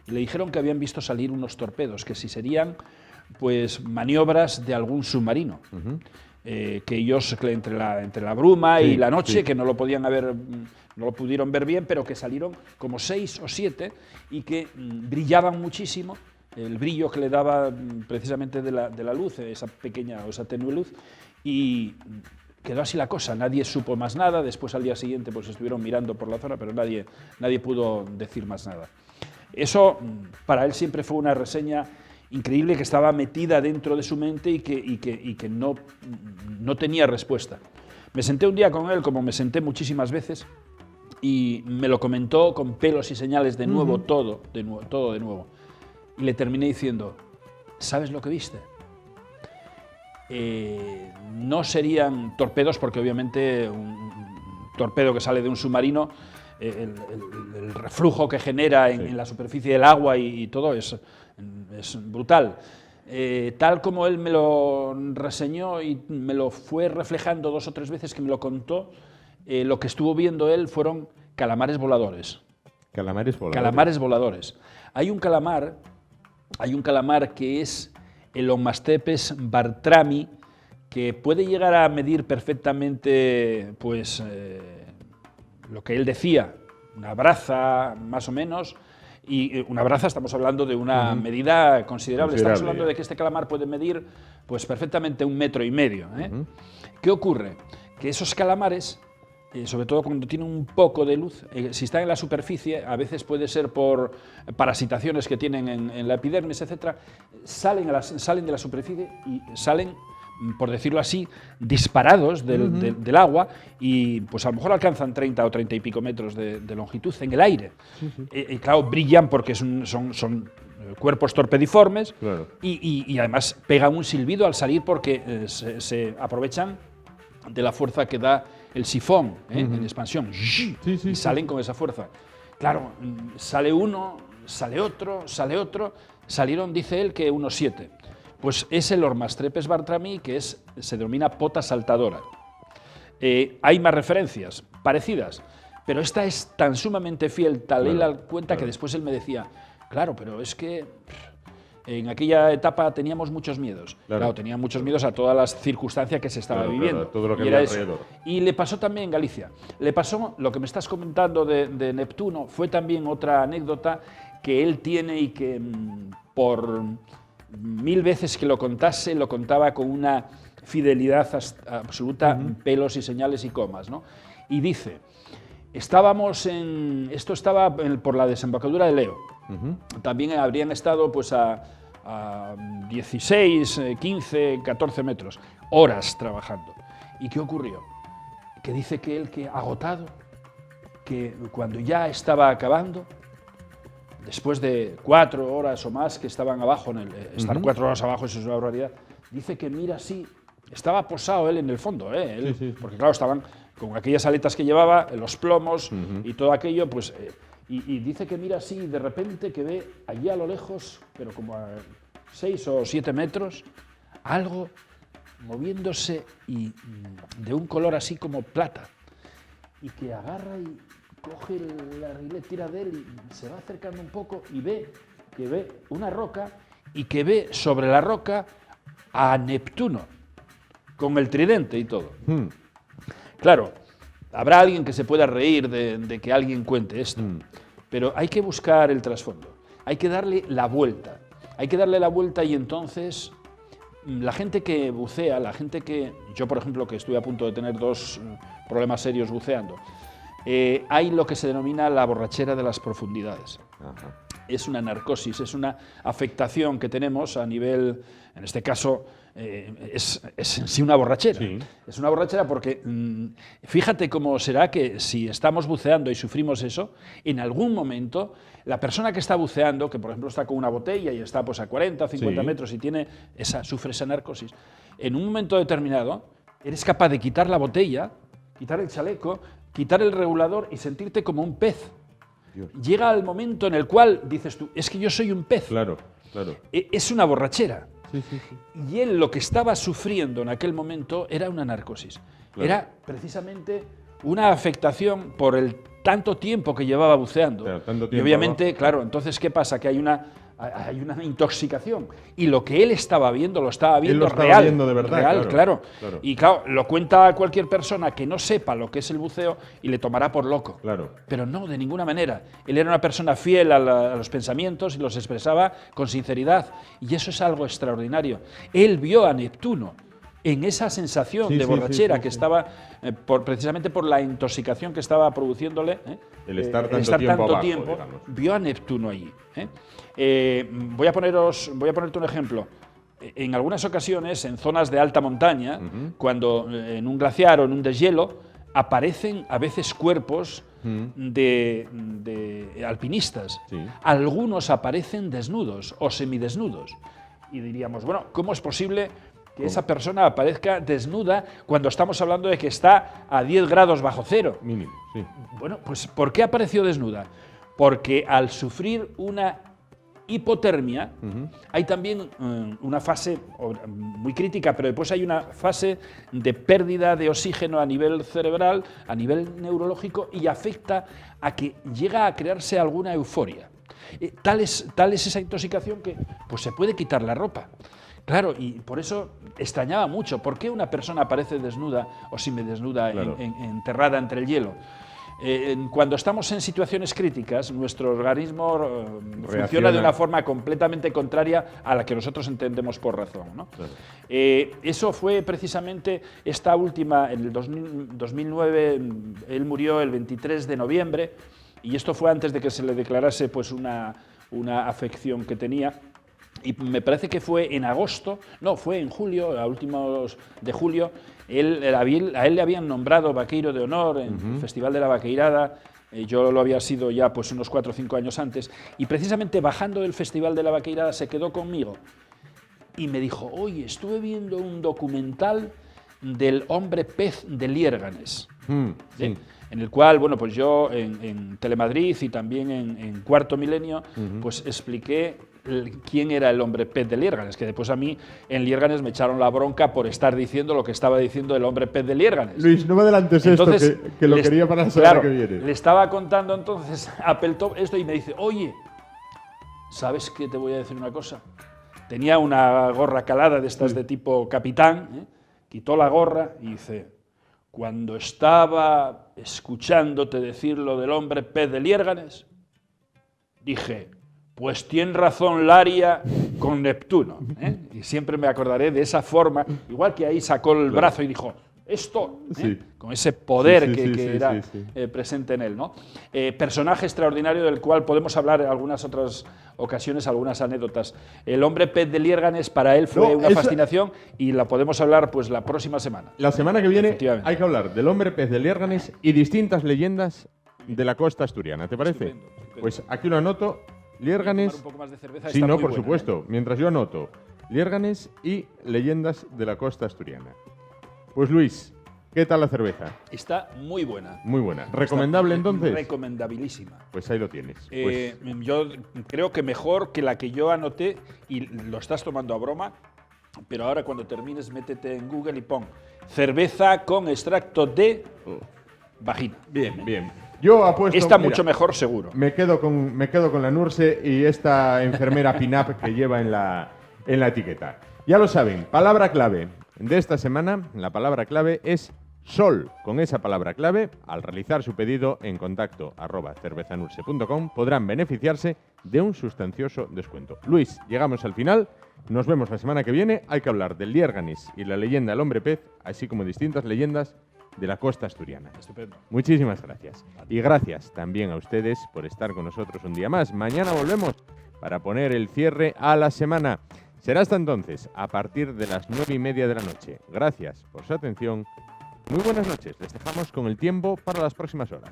Y le dijeron que habían visto salir unos torpedos, que si serían pues maniobras de algún submarino. Que ellos entre la bruma y la noche, que no lo pudieron ver bien, pero que salieron como 6 o 7 y que brillaban muchísimo, el brillo que le daba precisamente de la luz, esa pequeña o esa tenue luz, y quedó así la cosa. Nadie supo más nada. Después al día siguiente pues estuvieron mirando por la zona, pero nadie pudo decir más nada. Eso para él siempre fue una reseña increíble que estaba metida dentro de su mente y que no tenía respuesta. Me senté un día con él, como me senté muchísimas veces, y me lo comentó con pelos y señales de nuevo, todo de nuevo. Y le terminé diciendo, ¿sabes lo que viste? No serían torpedos, porque obviamente un torpedo que sale de un submarino, el reflujo que genera en la superficie del agua y todo es brutal. Tal como él me lo reseñó y me lo fue reflejando 2 o 3 veces que me lo contó, lo que estuvo viendo él fueron calamares voladores. Calamares voladores. Calamares voladores. Hay un calamar que es el Omastepes bartrami, que puede llegar a medir perfectamente, pues, lo que él decía, una braza más o menos, y una braza estamos hablando de una medida considerable. Estamos hablando de que este calamar puede medir, pues, perfectamente 1,5 metros. ¿Qué ocurre? Que esos calamares, sobre todo cuando tienen un poco de luz, si están en la superficie, a veces puede ser por parasitaciones que tienen en la epidermis, etc., salen de la superficie y salen, por decirlo así, disparados del agua, y pues a lo mejor alcanzan 30 o 30 y pico metros de longitud en el aire. Y claro, brillan porque son cuerpos torpediformes, claro. y además pegan un silbido al salir porque se aprovechan de la fuerza que da el sifón en expansión, y salen con esa fuerza. Claro, sale uno, sale otro, salieron, dice él, que unos 7. Pues es el Omastepes bartrami, que se denomina pota saltadora. Hay más referencias parecidas, pero esta es tan sumamente fiel, tal él la cuenta, que después él me decía, claro, pero es que en aquella etapa teníamos muchos miedos. Claro, tenía muchos miedos a todas las circunstancias que se estaba viviendo. Todo lo que había alrededor. Y le pasó también en Galicia. Le pasó lo que me estás comentando de Neptuno, fue también otra anécdota que él tiene y que por 1000 veces que lo contase, lo contaba con una fidelidad absoluta, pelos y señales y comas, ¿no? Y dice, esto estaba por la desembocadura de Leo. También habrían estado pues a 16, 15, 14 metros, horas trabajando. ¿Y qué ocurrió? Que dice que él, que agotado, que cuando ya estaba acabando, después de 4 horas o más que estaban abajo, estar 4 horas abajo, eso es una barbaridad, dice que mira así, estaba posado él en el fondo, porque claro, estaban con aquellas aletas que llevaba, los plomos y todo aquello, pues, y dice que mira así y de repente que ve allí a lo lejos, pero como a 6 o 7 metros, algo moviéndose y de un color así como plata, y que agarra y coge la rilet, tira de él y se va acercando un poco y ve una roca y que ve sobre la roca a Neptuno, con el tridente y todo. Claro, habrá alguien que se pueda reír de que alguien cuente esto, pero hay que buscar el trasfondo, hay que darle la vuelta. Y entonces la gente que bucea, la gente que... Yo, por ejemplo, que estuve a punto de tener 2 problemas serios buceando, hay lo que se denomina la borrachera de las profundidades. Es una narcosis, es una afectación que tenemos a nivel, en este caso, es en sí una borrachera. Sí. Es una borrachera porque fíjate cómo será que si estamos buceando y sufrimos eso, en algún momento la persona que está buceando, que por ejemplo está con una botella y está pues a 40 o 50 metros y sufre esa narcosis, en un momento determinado eres capaz de quitar la botella, quitar el chaleco, quitar el regulador y sentirte como un pez. Dios. Llega el momento en el cual dices tú, es que yo soy un pez. Claro, claro. Es una borrachera. Y él lo que estaba sufriendo en aquel momento era una narcosis. Claro. Era precisamente una afectación por el tanto tiempo que llevaba buceando. Claro, y obviamente, claro, entonces, ¿qué pasa? Que hay una intoxicación. Y lo que él estaba viendo, lo estaba viendo real. Lo estaba viendo de verdad, real, claro. Y claro, lo cuenta a cualquier persona que no sepa lo que es el buceo y le tomará por loco. Claro. Pero no, de ninguna manera. Él era una persona fiel a los pensamientos y los expresaba con sinceridad. Y eso es algo extraordinario. Él vio a Neptuno en esa sensación de borrachera que estaba, precisamente por la intoxicación que estaba produciéndole, el estar tanto tiempo abajo, vio a Neptuno allí. Voy a ponerte un ejemplo. En algunas ocasiones, en zonas de alta montaña, cuando en un glaciar o en un deshielo, aparecen a veces cuerpos de alpinistas. Sí. Algunos aparecen desnudos o semidesnudos. Y diríamos, bueno, ¿cómo es posible que esa persona aparezca desnuda cuando estamos hablando de que está a 10 grados bajo cero? Mínimo, sí. Bueno, pues ¿por qué apareció desnuda? Porque al sufrir una hipotermia, hay también una fase muy crítica, pero después hay una fase de pérdida de oxígeno a nivel cerebral, a nivel neurológico, y afecta a que llega a crearse alguna euforia. Tal es esa intoxicación que pues, se puede quitar la ropa. Claro, y por eso extrañaba mucho. ¿Por qué una persona aparece desnuda o semidesnuda, claro, enterrada entre el hielo? Cuando estamos en situaciones críticas, nuestro organismo funciona de una forma completamente contraria a la que nosotros entendemos por razón, ¿no? Claro. Eso fue precisamente esta última, en el 2009, él murió el 23 de noviembre, y esto fue antes de que se le declarase pues, una afección que tenía. Y me parece que fue en agosto, no, fue en julio, a últimos de julio, a él le habían nombrado vaqueiro de honor en el Festival de la Vaqueirada. Yo lo había sido ya pues, unos 4 o 5 años antes, y precisamente bajando del Festival de la Vaqueirada se quedó conmigo y me dijo, oye, estuve viendo un documental del hombre pez de Liérganes, sí, en el cual, bueno, pues yo en Telemadrid y también en Cuarto Milenio, pues expliqué quién era el hombre pez de Liérganes, que después a mí en Liérganes me echaron la bronca por estar diciendo lo que estaba diciendo el hombre pez de Liérganes. Luis, no me adelantes entonces, esto, que lo quería para la semana que viene. Le estaba contando entonces a Peltó esto y me dice, oye, ¿sabes qué? Te voy a decir una cosa. Tenía una gorra calada de estas de tipo capitán, quitó la gorra y dice, cuando estaba escuchándote decir lo del hombre pez de Liérganes, dije, pues tiene razón Laria con Neptuno. Y siempre me acordaré de esa forma, igual que ahí sacó el brazo y dijo, esto, con ese poder que era presente en él, ¿no? Personaje extraordinario del cual podemos hablar en algunas otras ocasiones, algunas anécdotas. El hombre pez de Liérganes para él fue una fascinación, y la podemos hablar pues la próxima semana. La semana que viene hay que hablar del hombre pez de Liérganes y distintas leyendas de la costa asturiana, ¿te parece? Estupendo. Pues aquí lo anoto. Liérganes. Un poco más de cerveza, sí, no, por supuesto. Mientras yo anoto Liérganes y leyendas de la costa asturiana. Pues Luis, ¿qué tal la cerveza? Está muy buena. Muy buena. ¿Recomendable entonces? Recomendabilísima. Pues ahí lo tienes. Yo creo que mejor que la que yo anoté, y lo estás tomando a broma, pero ahora cuando termines métete en Google y pon cerveza con extracto de vagina. Bien, bien. Yo apuesto... Está mucho mejor, seguro. Me quedo con la Nurse y esta enfermera pin-up que lleva en la etiqueta. Ya lo saben, palabra clave de esta semana, la palabra clave es sol. Con esa palabra clave, al realizar su pedido en contacto @cervezanurse.com, podrán beneficiarse de un sustancioso descuento. Luis, llegamos al final. Nos vemos la semana que viene. Hay que hablar del Liérganes y la leyenda del hombre pez, así como distintas leyendas de la costa asturiana. Estupendo. Muchísimas gracias. Y gracias también a ustedes por estar con nosotros un día más. Mañana volvemos para poner el cierre a la semana. Será hasta entonces, a partir de las 9:30 de la noche. Gracias por su atención. Muy buenas noches. Les dejamos con el tiempo para las próximas horas.